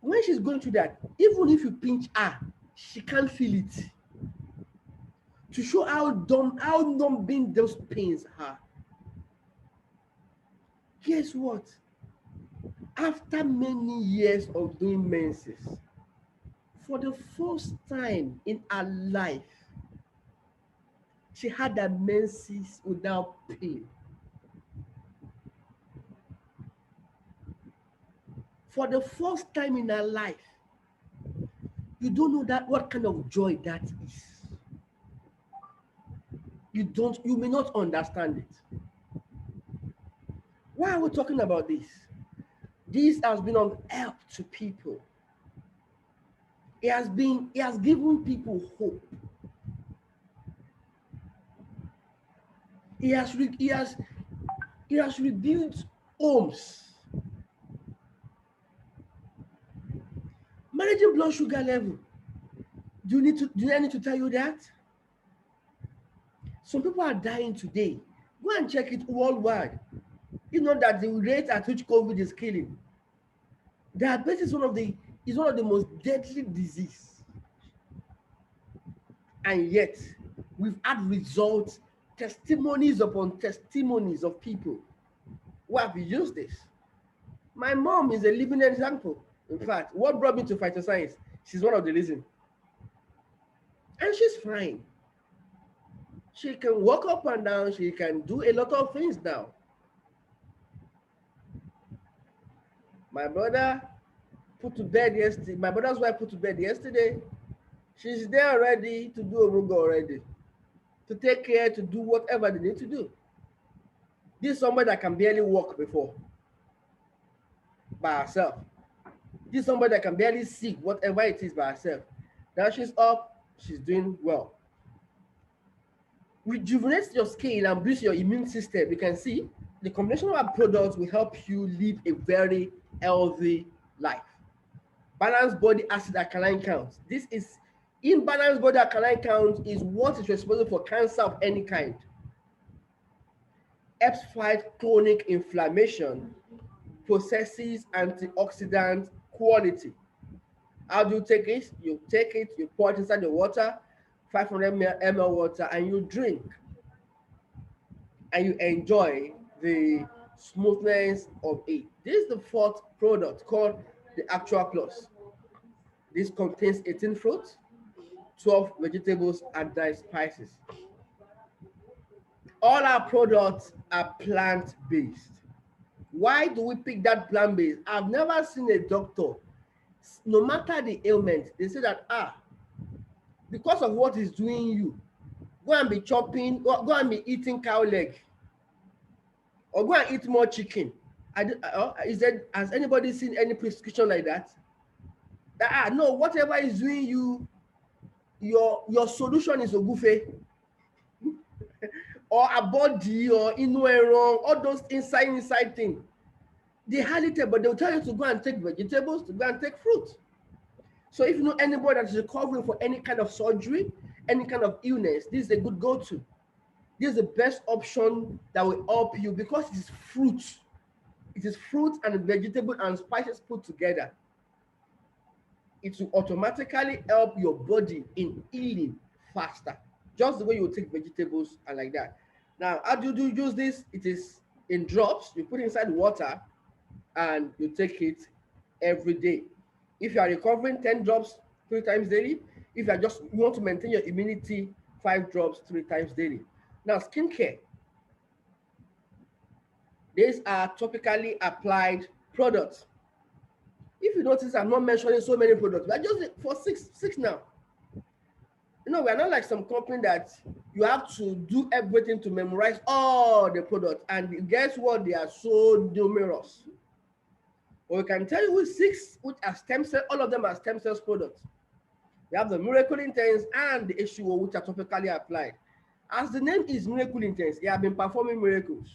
When she's going through that, even if you pinch her, she can't feel it. To show how numbing those pains are. Guess what? After many years of doing menses, for the first time in her life, she had a menses without pain. For the first time in her life, you don't know that what kind of joy that is. You may not understand it. Why are we talking about this? This has been of help to people. It has given people hope. He has rebuilt homes. Managing blood sugar level. Do I need to tell you that? Some people are dying today. Go and check it worldwide. You know that the rate at which COVID is killing. Diabetes is one of the most deadly disease. And yet, we've had results, testimonies upon testimonies of people who have used this. My mom is a living example. In fact, what brought me to phytoscience, she's one of the reasons. And she's fine. She can walk up and down. She can do a lot of things now. My brother put to bed yesterday. My brother's wife put to bed yesterday. She's there already to do Omugo already. To take care, to do whatever they need to do. This is somebody that can barely walk before. By herself. This is somebody that can barely see whatever it is by herself. Now she's up, she's doing well. Rejuvenate your skin and boost your immune system. You can see the combination of our products will help you live a very healthy life. Balanced body acid alkaline count. This is imbalanced body alkaline count is what is responsible for cancer of any kind. Helps fight chronic inflammation, possesses antioxidant quality. How do you take it? You take it, you pour it inside the water, 500 ml water, and you drink. And you enjoy the smoothness of it. This is the fourth product called the Actual Plus. This contains 18 fruits, 12 vegetables, and dried spices. All our products are plant-based. Why do we pick that plant-based? I've never seen a doctor, no matter the ailment, they say that, because of what is doing you, go and be chopping, go and be eating cow leg, or go and eat more chicken. Is there, has anybody seen any prescription like that? No, whatever is doing you, your solution is ogufe or a body or inu ẹran, all those inside thing. They hardly tell, but they'll tell you to go and take vegetables, to go and take fruit. So if you know anybody that is recovering for any kind of surgery, any kind of illness, this is a good go-to. This is the best option that will help you because it is fruit. It is fruit and vegetable and spices put together. It will automatically help your body in healing faster. Just the way you take vegetables and like that. Now, how do you use this? It is in drops. You put inside water and you take it every day. If you are recovering, 10 drops 3 times daily. If you want to maintain your immunity, 5 drops 3 times daily. Now, skincare. These are topically applied products. If you notice, I'm not mentioning so many products, but just for six now. You know, we're not like some company that you have to do everything to memorize all the products. And guess what? They are so numerous. But we can tell you with 6, which are stem cell, all of them are stem cells products. We have the Miracle Intense and the H2O, which are topically applied. As the name is Miracle Intense, they have been performing miracles.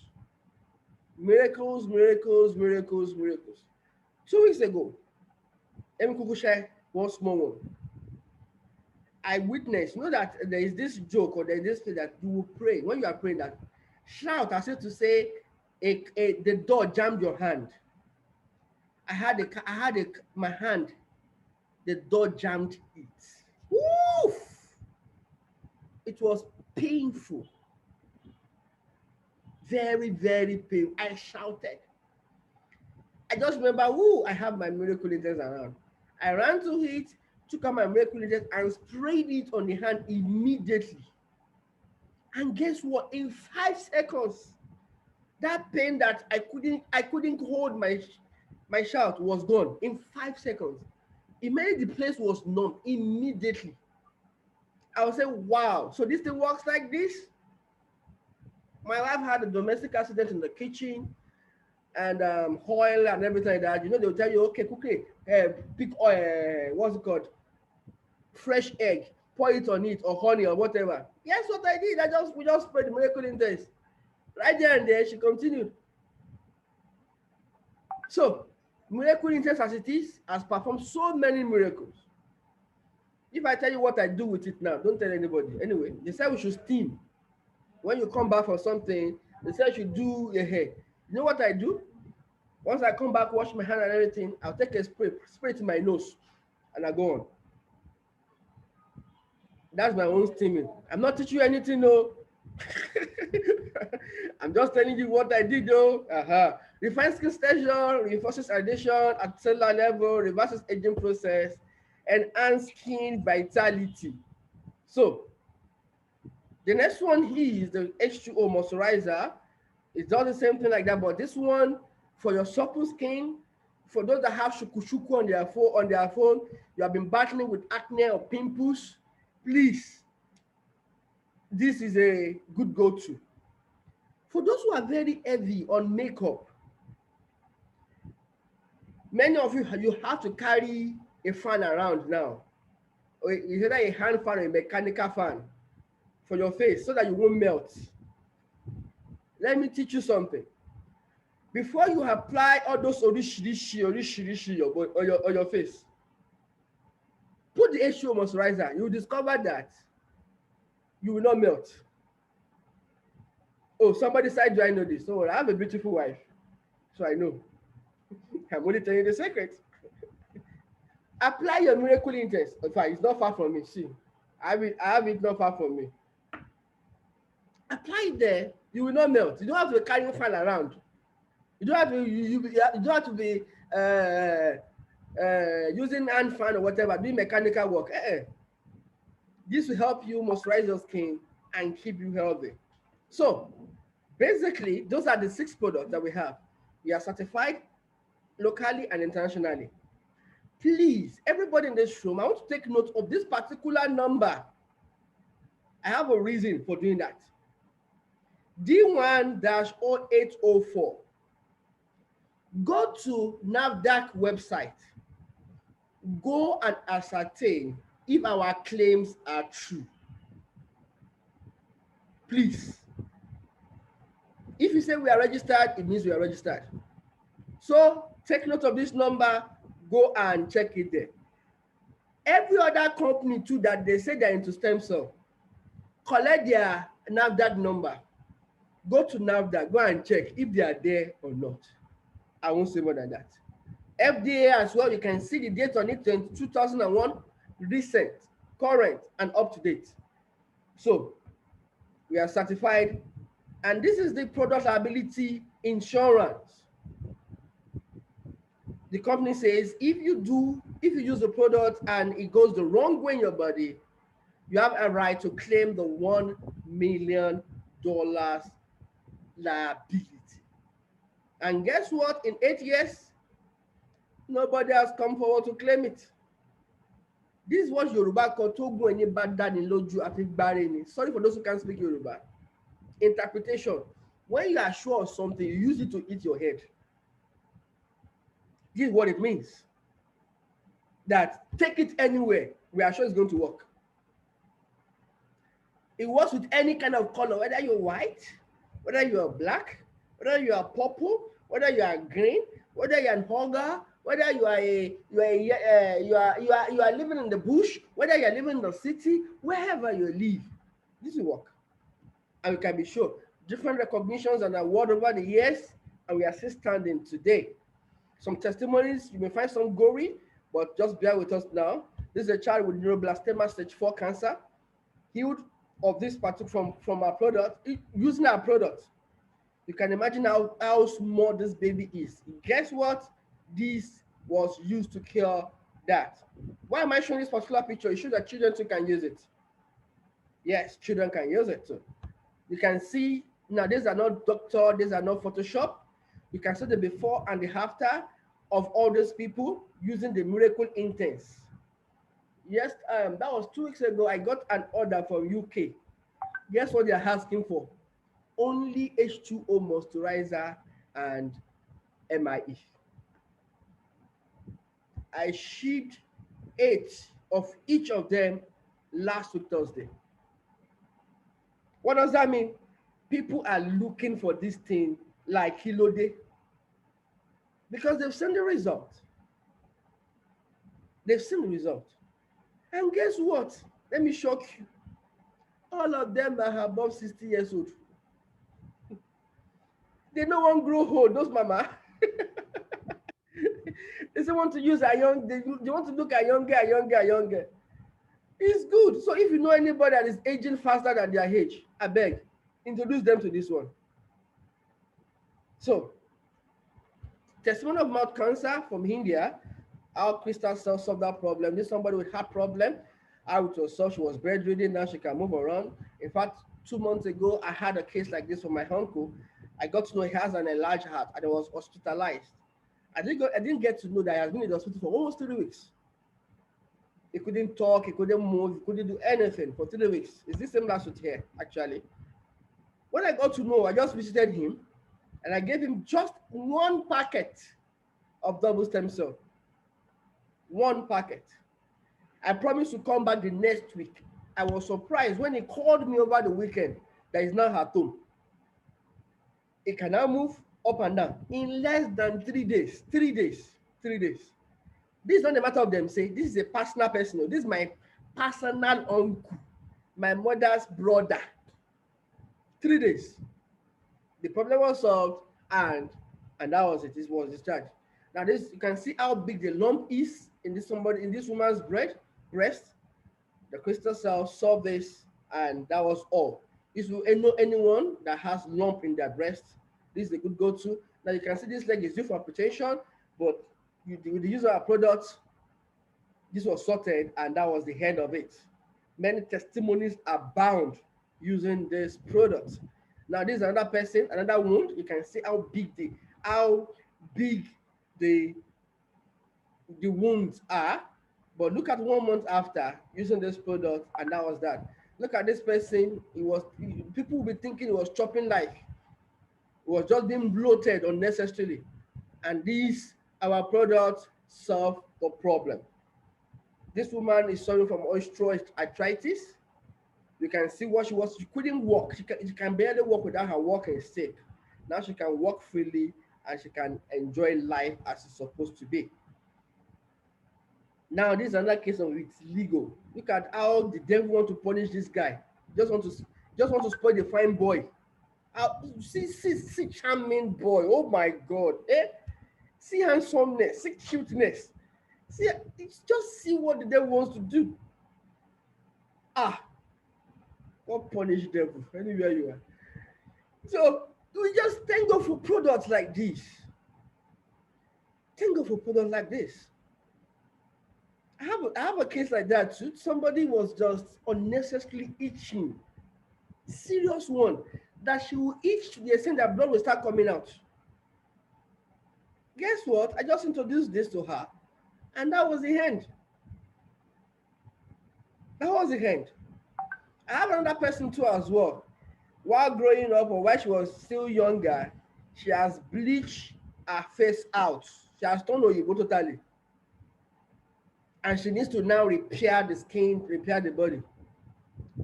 Miracles, miracles, miracles, miracles. 2 weeks ago, let me share one small one. I witnessed, you know that there is this joke or there is this thing that you will pray. When you are praying that, shout as if to say, the door jammed your hand. I had my hand, the door jammed it. Woof! It was painful. Very, very painful. I shouted. I just remember, I have my Miracle Intense around. I ran to it, took out my Miracle Intense and sprayed it on the hand immediately. And guess what? In 5 seconds, that pain that I couldn't hold my shout was gone in 5 seconds. Immediately the place was numb immediately. I would say, wow, so this thing works like this? My wife had a domestic accident in the kitchen and oil and everything like that. You know, they'll tell you, okay, quickly, pick oil, what's it called? Fresh egg, pour it on it or honey or whatever. Yes, what I did. We just spread the Miracle Intense. Right there and there, she continued. So, Miracle Intense as it is has performed so many miracles. If I tell you what I do with it now, don't tell anybody. Anyway, they said we should steam. When you come back for something, they said you should do your hair. You know what I do? Once I come back, wash my hand and everything, I'll take a spray it in my nose, and I go on. That's my own steaming. I'm not teaching you anything, no. I'm just telling you what I did, though. Refined skin station reinforces hydration at cellular level, reverses aging process, enhance skin vitality. So, the next one here is the H2O moisturizer. It does the same thing like that, but this one for your supple skin, for those that have shuku on their phone, you have been battling with acne or pimples, please, this is a good go-to. For those who are very heavy on makeup, many of you have to carry a fan around now. Or it's either a hand fan or a mechanical fan for your face so that you won't melt. Let me teach you something. Before you apply all those orishirishi on your face, put the H2O moisturizer. You will discover that you will not melt. Oh, somebody said, do I know this? So I have a beautiful wife, so I know. I'm only telling you the secret. Apply your Miracle Intense. In fact, it's not far from me. See, I have it not far from me. Apply it there. You will not melt. You don't have to carry a fan around. You don't have to. You don't have to be using hand fan or whatever, doing mechanical work. This will help you moisturize your skin and keep you healthy. So, basically, those are the 6 products that we have. We are certified locally and internationally. Please, everybody in this room, I want to take note of this particular number. I have a reason for doing that. D1-0804. Go to NAFDAC website. Go and ascertain if our claims are true. Please. If you say we are registered, it means we are registered. So take note of this number, go and check it there. Every other company too that they say they're into stem cell, collect their NAFDAC number. Go to NAFDAC, go and check if they are there or not. I won't say more than that. FDA as well, you can see the date on it, 2001, recent, current, and up to date. So we are certified, and this is the product liability insurance. The company says if you use the product and it goes the wrong way in your body, you have a right to claim the $1 million liability. And guess what? In 8 years, nobody has come forward to claim it. This is what Yoruba called Togo Eni Badani Loju Afi Bareni. Sorry for those who can't speak Yoruba. Interpretation. When you are sure of something, you use it to eat your head. This is what it means. That take it anywhere, we are sure it's going to work. It works with any kind of color, whether you're white, whether you are black, whether you are purple, whether you are green, whether you're an hogger, whether you are living in the bush, whether you are living in the city, wherever you live, this will work. And we can be sure. Different recognitions and awards over the years, and we are still standing today. Some testimonies, you may find some gory, but just bear with us now. This is a child with neuroblastoma stage 4 cancer, healed of this particular from our product, using our product. You can imagine how small this baby is. Guess what? This was used to cure that. Why am I showing this particular picture? It shows that children too can use it. Yes, children can use it too. You can see, now these are not doctor, these are not Photoshop. You can see the before and the after of all those people using the Miracle Intense. Yes, that was 2 weeks ago. I got an order from UK. Guess what they're asking for? Only H2O moisturizer and MIE. I shipped 8 of each of them last week Thursday. What does that mean? People are looking for this thing like Hilode because they've seen the result. They've seen the result. And guess what? Let me shock you. All of them that are above 60 years old, they don't want to grow old, those mama. They still want to use a young, they want to look at younger. It's good. So if you know anybody that is aging faster than their age, I beg, introduce them to this one. So, testimony of mouth cancer from India, how Crystal Cell solved that problem. This somebody with heart problem, how it was solved. She was bedridden, now she can move around. In fact, 2 months ago, I had a case like this for my uncle. I got to know he has an enlarged heart and he was hospitalized. I didn't get to know that he has been in the hospital for almost 3 weeks. He couldn't talk, he couldn't move, he couldn't do anything for 3 weeks. It's the same last week here, actually. When I got to know, I just visited him and I gave him just 1 packet of double stem cell. 1 packet. I promised to come back the next week. I was surprised when he called me over the weekend that he's now at home. He can now move up and down in less than 3 days. 3 days. 3 days. This is not a matter of them saying, this is a personal person. This is my personal uncle, my mother's brother. 3 days. The problem was solved, and that was it. This was discharged. Now this, you can see how big the lump is in this woman's breast. The crystal cell solved this, and that was all. This will know anyone that has lump in their breast. This is a good go-to. Now you can see this leg is due for amputation, but with the use of our products, this was sorted, and that was the end of it. Many testimonies are bound using this product. Now this is another person, another wound. You can see how big the wounds are. But look at 1 month after using this product, and that was that. Look at this person. People will be thinking it was chopping life. It was just being bloated unnecessarily. And these our products solve the problem. This woman is suffering from osteoarthritis. You can see what she was. She couldn't walk. She can barely walk without her walking stick. Now she can walk freely and she can enjoy life as it's supposed to be. Now this is another case of it's legal. Look at how the devil want to punish this guy. Just want to just want to spoil the fine boy. See charming boy. Oh my God. Eh? See handsomeness. See cuteness. See, just see what the devil wants to do. Ah, God punish devil anywhere you are. So we just thank God for products like this. Thank God for products like this. I have a case like that too. Somebody was just unnecessarily itching. Serious one. That she will itch to the extent that blood will start coming out. Guess what? I just introduced this to her. And that was the end. That was the end. I have another person too as well. While growing up or while she was still younger, she has bleached her face out. She has turned Oyibo totally. And she needs to now repair the skin, repair the body.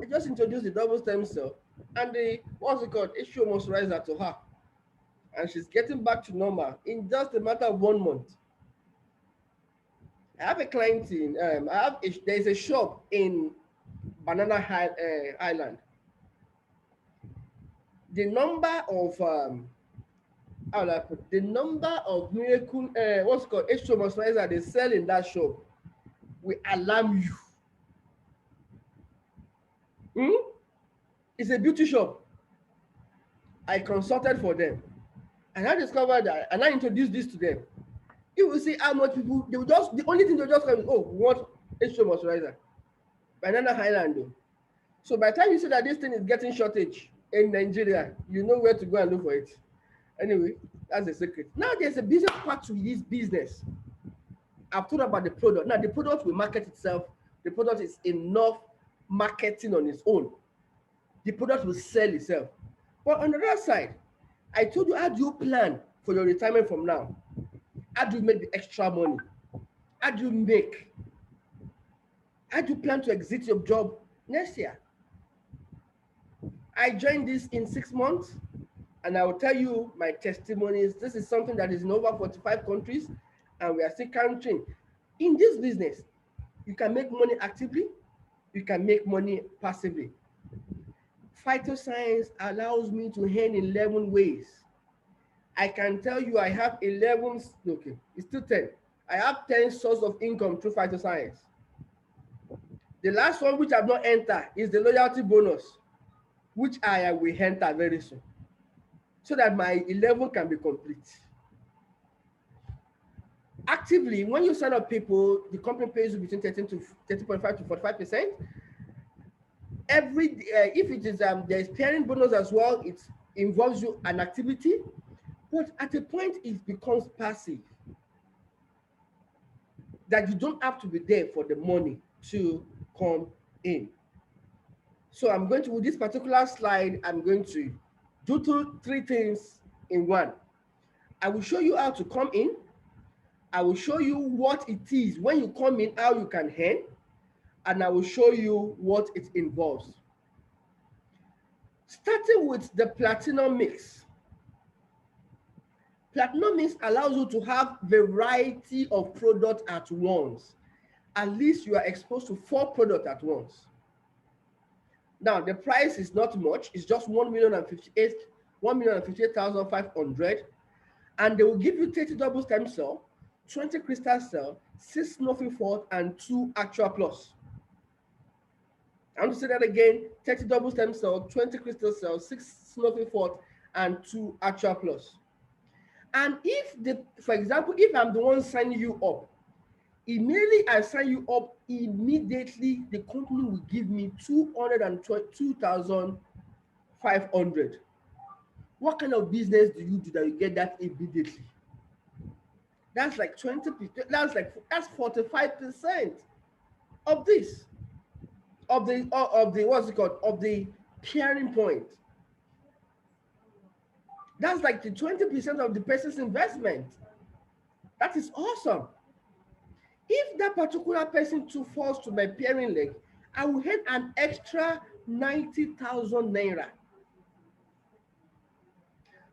I just introduced the double stem cell and the, what's it called, H2O moisturizer to her. And she's getting back to normal in just a matter of 1 month. I have a client in, there's a shop in Banana Island. The number of, how will I put, the number of miracle, what's it called, H2O moisturizer they sell in that shop will alarm you. It's a beauty shop. I consulted for them. And I discovered that, and I introduced this to them. You will see how much people, they will just, the only thing they just come is, oh, we want H2O moisturizer. Banana Island though. So by the time you see that this thing is getting shortage in Nigeria, you know where to go and look for it. Anyway, that's the secret. Now there's a business part to this business. I've told about the product. Now the product will market itself. The product is enough marketing on its own. The product will sell itself. But on the other side, I told you, how do you plan for your retirement from now? How do you make the extra money? How do you plan to exit your job next year? I joined this in 6 months, and I will tell you my testimonies. This is something that is in over 45 countries, and we are still counting. In this business, you can make money actively, you can make money passively. Phytoscience allows me to earn 11 ways. I can tell you I have 11, okay, it's still 10. I have 10 sources of income through phytoscience. The last one which I've not entered is the loyalty bonus, which I will enter very soon, so that my 11 can be complete. Actively, when you sign up people, the company pays you between 30.5 to 45%. If it is there's pairing bonus as well, it involves you an activity, but at a point it becomes passive, that you don't have to be there for the money to come in. So I'm going to, with this particular slide, I'm going to do three things in one. I will show you how to come in. I will show you what it is when you come in, how you can earn, and I will show you what it involves. Starting with the platinum mix. Platinum mix allows you to have variety of products at once. At least you are exposed to 4 products at once. Now the price is not much, it's just 1,058,500, and they will give you 30 double stem cell, 20 crystal cell, 6 Snuffy Fort, and 2 Actual Plus. I want to say that again: 30 double stem cell, 20 crystal cell, 6 Snuffy Fort, and 2 Actual Plus. And for example, if I'm the one signing you up, immediately I sign you up, immediately the company will give me 222,500. What kind of business do you do that you get that immediately? That's like 20%. That's 45% of this, of the what's it called, of the pairing point. That's like the 20% of the person's investment. That is awesome. If that particular person too falls to my pairing leg, I will earn an extra 90,000 naira.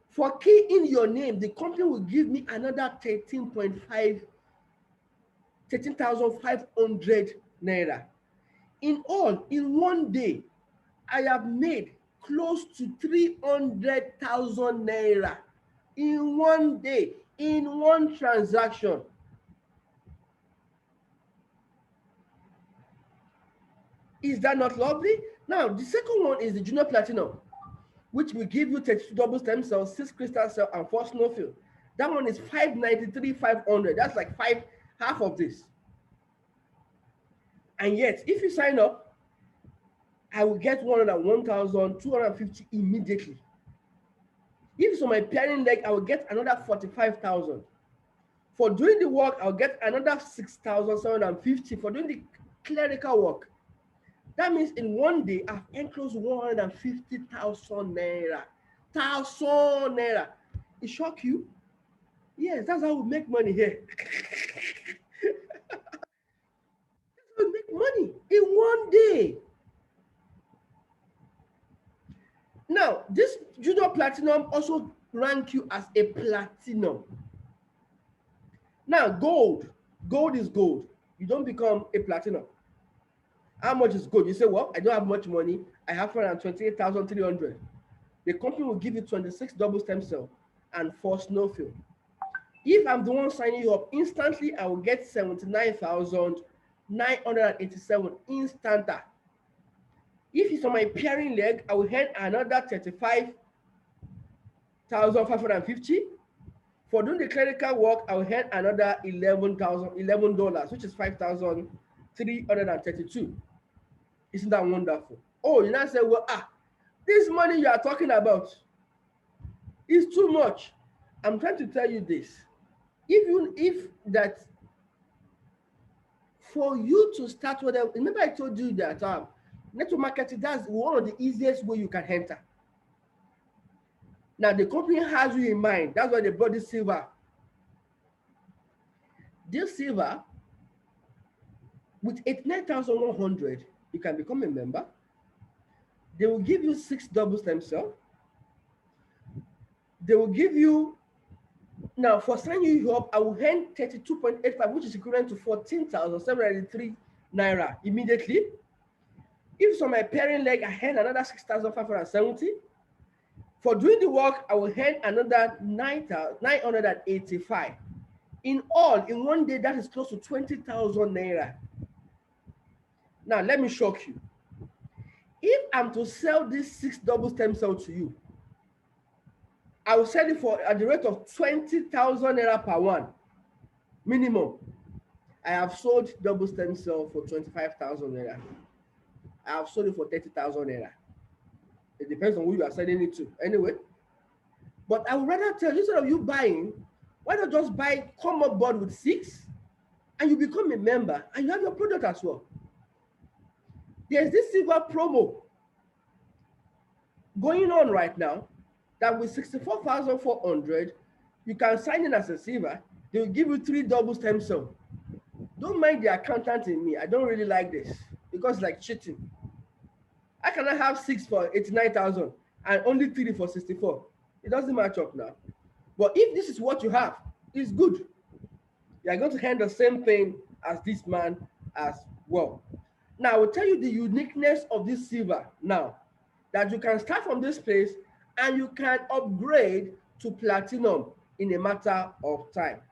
For key in your name, the company will give me another 13,500 naira. In all, in one day, I have made close to 300,000 naira in one day, in one transaction. Is that not lovely? Now, the second one is the Junior Platinum, which will give you 32 double stem cells, 6 crystal cells, and 4 snowfield. That one is 593,500. That's like half of this. And yet, if you sign up, I will get 101,250 immediately. If it's on my pairing leg, I will get another 45,000. For doing the work, I'll get another 6,750 for doing the clerical work. That means in one day, I've earned close to 150,000 naira. 1,000 naira. It shock you? Yes, that's how we make money here. That's how we make money in one day. Now, this Junior Platinum also rank you as a platinum. Now, gold is gold. You don't become a platinum. How much is gold? You say, well, I don't have much money. I have 428,300. The company will give you 26 double stem cell and 4 snowfield. If I'm the one signing you up, instantly I will get 79,987 instanta. If it's on my pairing leg, I will earn another 35,550. For doing the clerical work, I will earn another $11, which is 5,332. Isn't that wonderful? Oh, you now say, well, this money you are talking about is too much. I'm trying to tell you this. Even if that, for you to start whatever, remember I told you that network marketing, that's one of the easiest way you can enter. Now the company has you in mind. That's why they brought this silver. This silver, with 89,100, you can become a member. They will give you 6 double stem cell. They will give you, now for signing you up, I will earn 32.85, which is equivalent to 14,783 naira immediately. If it's on my pairing leg, I earn another 6,570. For doing the work, I will earn another 9,985. In all, in one day, that is close to 20,000 naira. Now, let me shock you. If I'm to sell this 6 double stem cell to you, I will sell it for at the rate of 20,000 naira per one, minimum. I have sold double stem cell for 25,000 naira. I have sold it for 30,000 naira. It depends on who you are selling it to. Anyway, but I would rather tell you, instead of you buying, why not just come on board with 6 and you become a member and you have your product as well. There's this silver promo going on right now that with 64,400, you can sign in as a silver. They will give you 3 double stem cell. Don't mind the accountant in me. I don't really like this because it's like cheating. I cannot have 6 for 89,000 and only 3 for 64. It doesn't match up now. But if this is what you have, it's good. You are going to handle the same thing as this man as well. Now, I will tell you the uniqueness of this silver now, that you can start from this place and you can upgrade to platinum in a matter of time.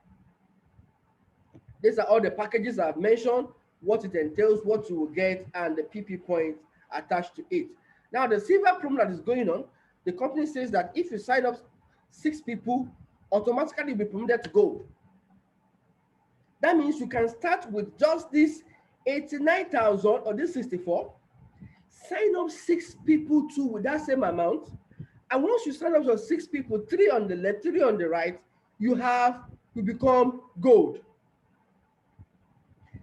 These are all the packages I've mentioned, what it entails, what you will get, and the PP points attached to it. Now, the silver promo that is going on, the company says that if you sign up 6 people, automatically you'll be promoted to gold. That means you can start with just this 89,000 or this 64, sign up 6 people too with that same amount. And once you sign up your 6 people, 3 on the left, 3 on the right, you become gold.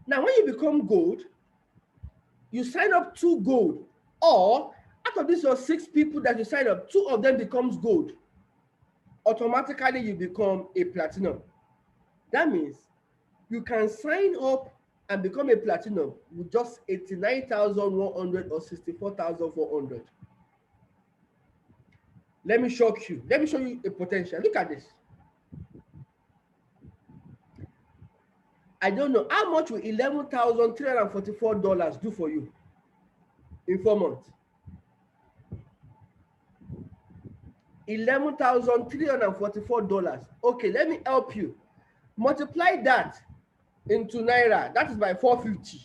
Now, when you become gold, you sign up 2 gold, or out of these your 6 people that you sign up, 2 of them becomes gold. Automatically, you become a platinum. That means you can sign up and become a platinum with just 89,100 or 64,400. Let me shock you. Let me show you a potential. Look at this. I don't know how much will $11,344 do for you in 4 months. $11,344. Okay, let me help you. Multiply that into naira. That is by 450.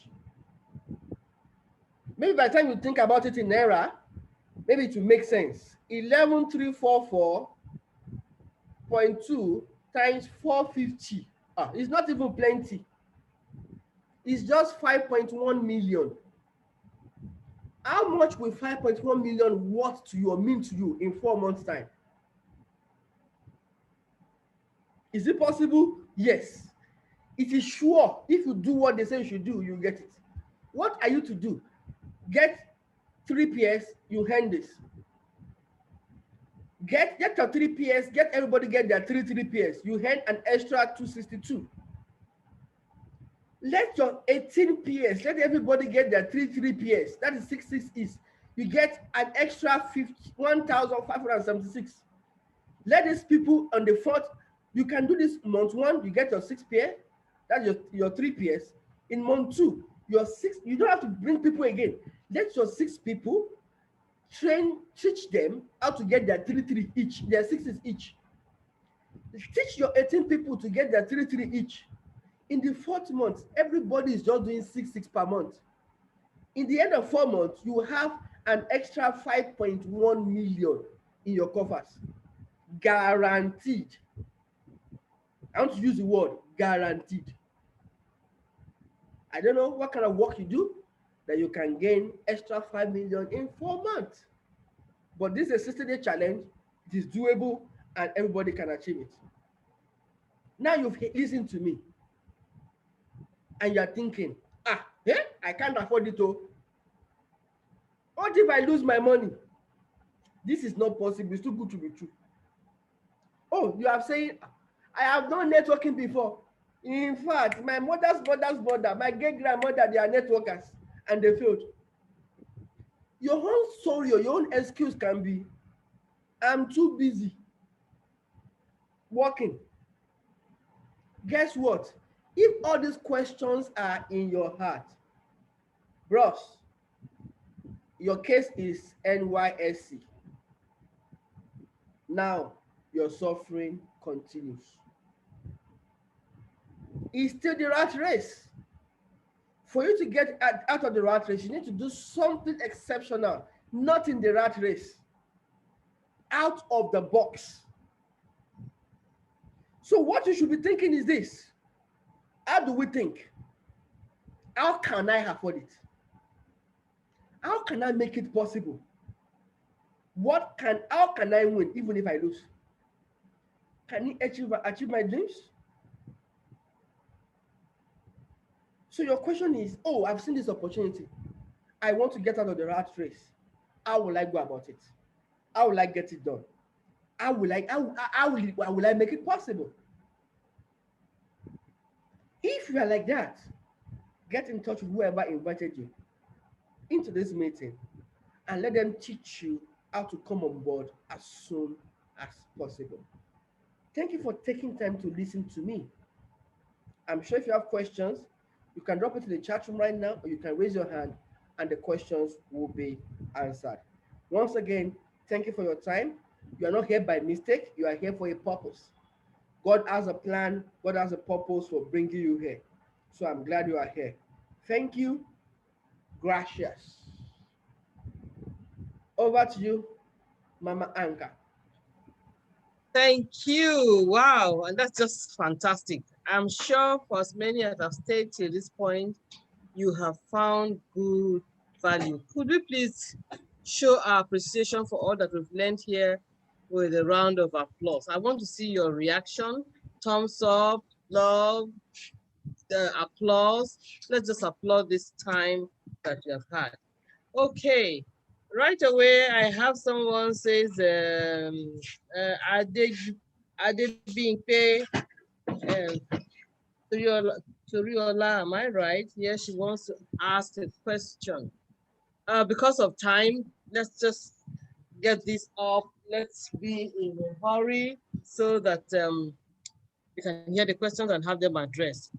Maybe by the time you think about it in naira, maybe it will make sense. 11,344.2 times 450. It's not even plenty. It's just 5.1 million. How much will 5.1 million worth to you or mean to you in 4 months' time? Is it possible? Yes. It is sure. If you do what they say you should do, you get it. What are you to do? Get 3 PS, you hand this. Get your 3 PS, get everybody get their 3 PS. You hand an extra 262. Let your 18 PS, let everybody get their 3 PS. That is 66 is. You get an extra 1,576. Let these people on the fourth, you can do this month 1, you get your 6 PS. That's your 3 PS. In month 2, your 6, you don't have to bring people again. Let your 6 people teach them how to get their 3 each, their 6s each. Teach your 18 people to get their 3 each. In the 4th month, everybody is just doing 6 per month. In the end of 4 months, you have an extra 5.1 million in your coffers. Guaranteed. I want to use the word guaranteed. I don't know what kind of work you do that you can gain extra 5 million in 4 months. But this is a 60-day challenge. It is doable and everybody can achieve it. Now you've listened to me and you're thinking, I can't afford it. What if I lose my money? This is not possible. It's too good to be true. Oh, you are saying, I have done networking before. In fact, my mother's mother, my great-grandmother, they are networkers and they failed. Your own story or your own excuse can be, I'm too busy working. Guess what? If all these questions are in your heart, bros, your case is NYSC. Now your suffering continues. It's still the rat race. For you to get out of the rat race, you need to do something exceptional, not in the rat race, out of the box. So what you should be thinking is this: how do we think? How can I afford it? How can I make it possible? How can I win even if I lose? Can I achieve my dreams? So your question is, oh, I've seen this opportunity. I want to get out of the rat race. How will I go about it? How will I get it done? How will I make it possible? If you are like that, get in touch with whoever invited you into this meeting and let them teach you how to come on board as soon as possible. Thank you for taking time to listen to me. I'm sure if you have questions, you can drop it in the chat room right now, or you can raise your hand and the questions will be answered. Once again, thank you for your time. You are not here by mistake. You are here for a purpose. God has a plan. God has a purpose for bringing you here. So I'm glad you are here. Thank you. Gracias. Over to you, Mama Anka. Thank you. Wow. And that's just fantastic. I'm sure for as many as have stayed till this point, you have found good value. Could we please show our appreciation for all that we've learned here with a round of applause? I want to see your reaction. Thumbs up, love, applause. Let's just applaud this time that you have had. Okay. Right away, I have someone says, are they being paid? Toriola, am I right? Yes, she wants to ask a question. Because of time, let's just get this off. Let's be in a hurry so that we can hear the questions and have them addressed.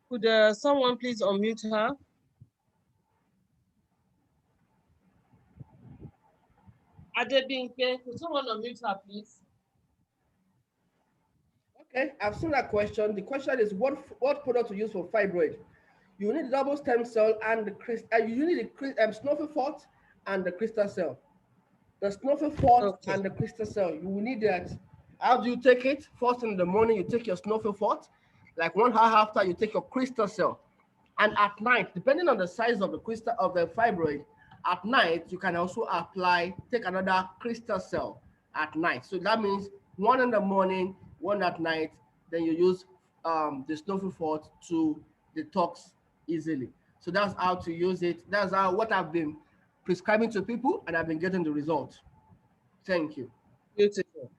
Could someone please unmute her? Adebinke, could someone unmute her, please? Okay, I've seen that question. The question is what product to use for fibroid? You need double stem cell and you need the snowful fort and the crystal cell. The snowful fort Okay. and the crystal cell. You will need that. How do you take it? First in the morning, you take your snowful fort. Like 1 hour after, you take your crystal cell. And at night, depending on the size of the crystal of the fibroid, at night you can also take another crystal cell at night. So that means 1 in the morning, 1 at night. Then you use the snowful fort to detox easily. So that's how to use it. That's what I've been prescribing to people, and I've been getting the result. Thank you. Beautiful.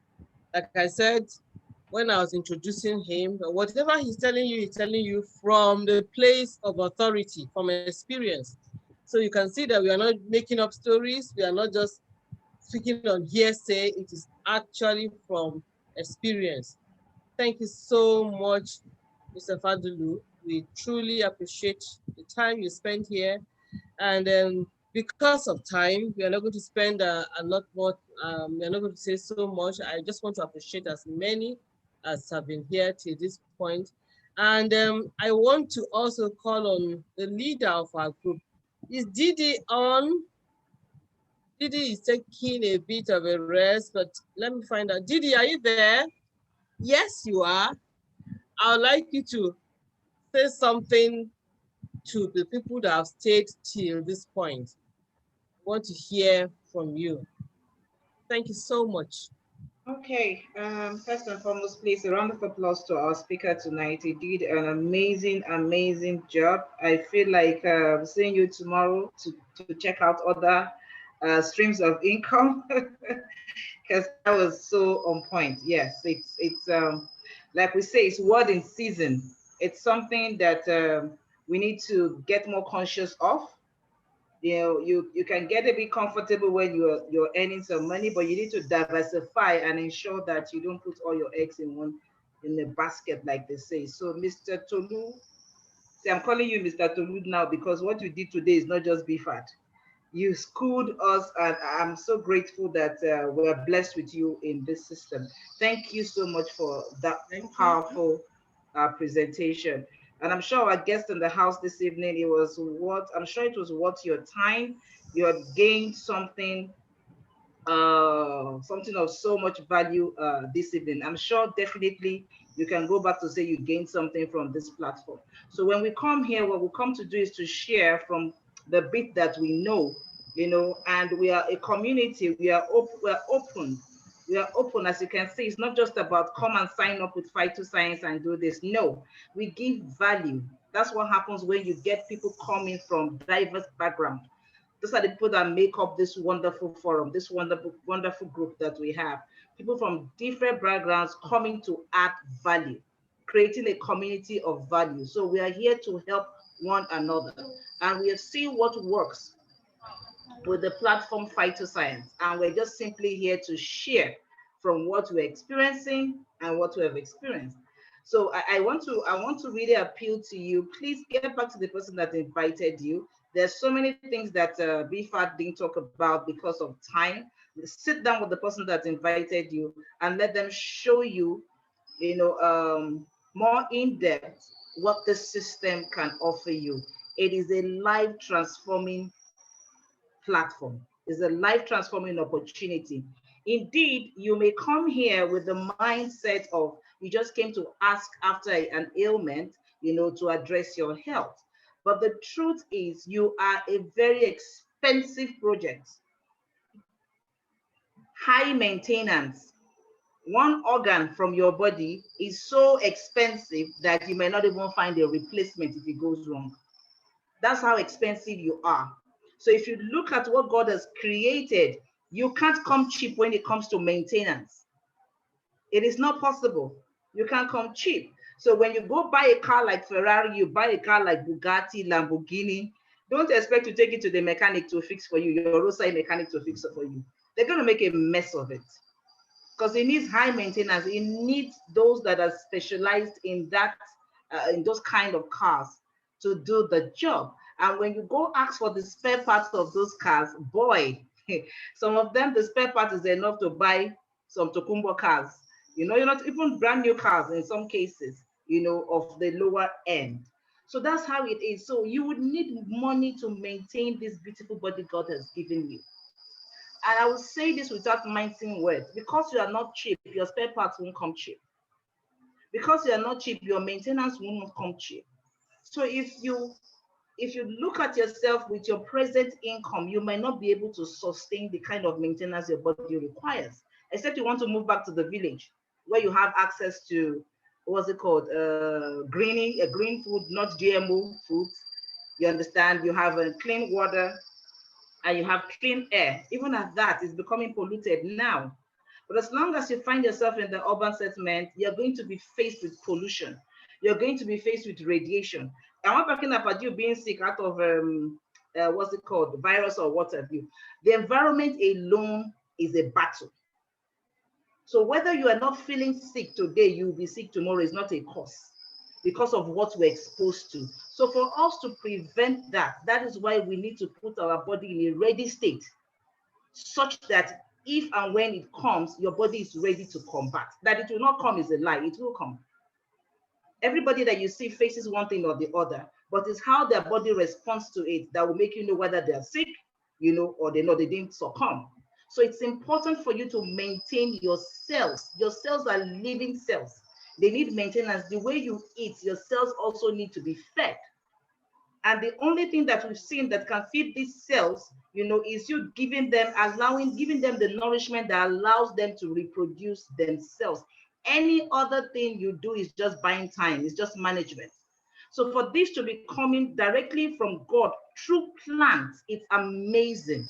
Like I said, when I was introducing him, whatever he's telling you from the place of authority, from experience. So you can see that we are not making up stories. We are not just speaking on hearsay. It is actually from experience. Thank you so much, Mr. Fadulu. We truly appreciate the time you spent here. And because of time, we are not going to spend a lot more. We are not going to say so much. I just want to appreciate as many as have been here till this point. And I want to also call on the leader of our group. Is Didi on? Didi is taking a bit of a rest, but let me find out. Didi, are you there? Yes, you are. I would like you to say something to the people that have stayed till this point. I want to hear from you. Thank you so much. Okay, first and foremost, please, a round of applause to our speaker tonight. He did an amazing job. I feel like seeing you tomorrow to check out other streams of income because that was so on point. Yes, it's like we say, it's word in season. It's something that we need to get more conscious of. You know, you can get a bit comfortable when you're earning some money, but you need to diversify and ensure that you don't put all your eggs in the basket, like they say. So Mr. Tolu, see, I'm calling you Mr. Tolu now because what you did today is not just BFAT. You schooled us, and I'm so grateful that we're blessed with you in this system. Thank you so much for that powerful presentation. And I'm sure our guest in the house this evening, it was worth your time. You have gained something of so much value this evening. I'm sure definitely you can go back to say you gained something from this platform. So when we come here, what we come to do is to share from the bit that we know, and we are a community. We are open. We are open, as you can see. It's not just about come and sign up with Phytoscience and do this. No, we give value. That's what happens when you get people coming from diverse backgrounds. Those are the people that make up this wonderful forum, this wonderful group that we have. People from different backgrounds coming to add value, creating a community of value. So we are here to help one another. And we have seen what works with the platform Phytoscience. And we're just simply here to share from what we're experiencing and what we have experienced. So I want to really appeal to you. Please get back to the person that invited you. There's so many things that BFAT didn't talk about because of time. Sit down with the person that invited you and let them show you, more in depth what the system can offer you. It is a life transforming platform. It's a life transforming opportunity. Indeed, you may come here with the mindset of you just came to ask after an ailment, to address your health. But the truth is, you are a very expensive project, high maintenance. One organ from your body is so expensive that you may not even find a replacement if it goes wrong. That's how expensive you are. So if you look at what God has created, you can't come cheap when it comes to maintenance. It is not possible. You can't come cheap. So when you go buy a car like Ferrari, you buy a car like Bugatti, Lamborghini, don't expect to take it to the mechanic to fix for you, your roadside mechanic to fix it for you. They're going to make a mess of it because it needs high maintenance. It needs those that are specialized in that, in those kind of cars to do the job. And when you go ask for the spare parts of those cars, boy, some of them, the spare part is enough to buy some Tokumbo cars. You know, you're not even brand new cars in some cases, you know, of the lower end. So that's how it is. So you would need money to maintain this beautiful body God has given you. And I will say this without mincing words, because you are not cheap, your spare parts won't come cheap. Because you are not cheap, your maintenance won't come cheap. So if you look at yourself with your present income, you might not be able to sustain the kind of maintenance your body requires, except you want to move back to the village where you have access to, what's it called, green food, not GMO foods. You understand? You have a clean water and you have clean air. Even at that, it's becoming polluted now. But as long as you find yourself in the urban settlement, you're going to be faced with pollution. You're going to be faced with radiation. I'm not talking about you being sick out of what's it called, virus or what have you. The environment alone is a battle. So whether you are not feeling sick today, you'll be sick tomorrow is not a cause because of what we're exposed to. So for us to prevent that, that is why we need to put our body in a ready state, such that if and when it comes, your body is ready to combat. That it will not come is a lie, it will come. Everybody that you see faces one thing or the other, but it's how their body responds to it that will make you know whether they're sick, you know, or they know they didn't succumb. So it's important for you to maintain your cells. Your cells are living cells. They need maintenance. The way you eat, your cells also need to be fed. And the only thing that we've seen that can feed these cells, you know, is you giving them the nourishment that allows them to reproduce themselves. Any other thing you do is just buying time, it's just management. So for this to be coming directly from God through plants, it's amazing.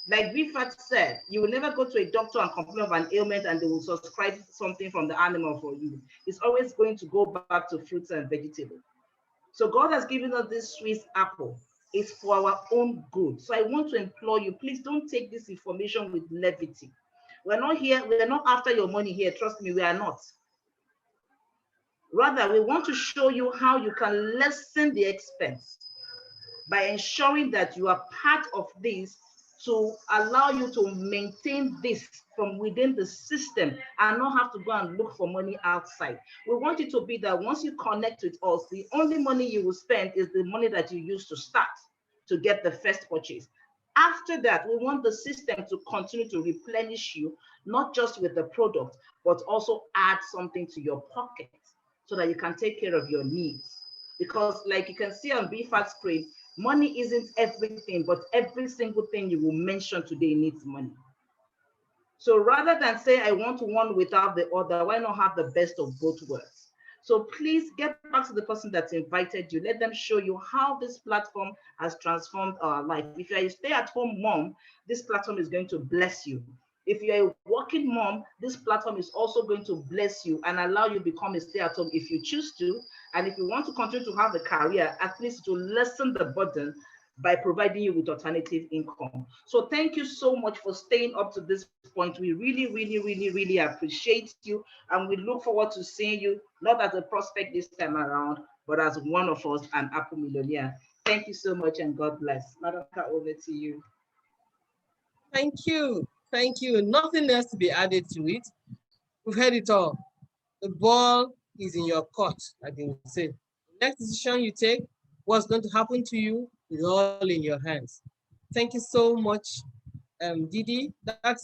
Like Vifat said, you will never go to a doctor and complain of an ailment and they will prescribe something from the animal for you. It's always going to go back to fruits and vegetables. So God has given us this Swiss apple. It's for our own good. So I want to implore you, please don't take this information with levity. We're not here, we're not after your money here. Trust me, we are not. Rather, we want to show you how you can lessen the expense by ensuring that you are part of this to allow you to maintain this from within the system and not have to go and look for money outside. We want it to be that once you connect with us, the only money you will spend is the money that you use to start, to get the first purchase. After that, we want the system to continue to replenish you, not just with the product, but also add something to your pocket so that you can take care of your needs. Because like you can see on BFAT screen, money isn't everything, but every single thing you will mention today needs money. So rather than say, I want one without the other, why not have the best of both worlds? So please get back to the person that's invited you. Let them show you how this platform has transformed our life. If you're a stay-at-home mom, this platform is going to bless you. If you're a working mom, this platform is also going to bless you and allow you to become a stay-at-home if you choose to. And if you want to continue to have a career, at least to lessen the burden by providing you with alternative income. So thank you so much for staying up to this point. We really appreciate you. And we look forward to seeing you, not as a prospect this time around, but as one of us, an Apple millionaire. Thank you so much and God bless. Madaka, over to you. Thank you. Thank you. Nothing else to be added to it. We've heard it all. The ball is in your court, like they would say. The next decision you take, what's going to happen to you, is all in your hands. Thank you so much, Didi. That's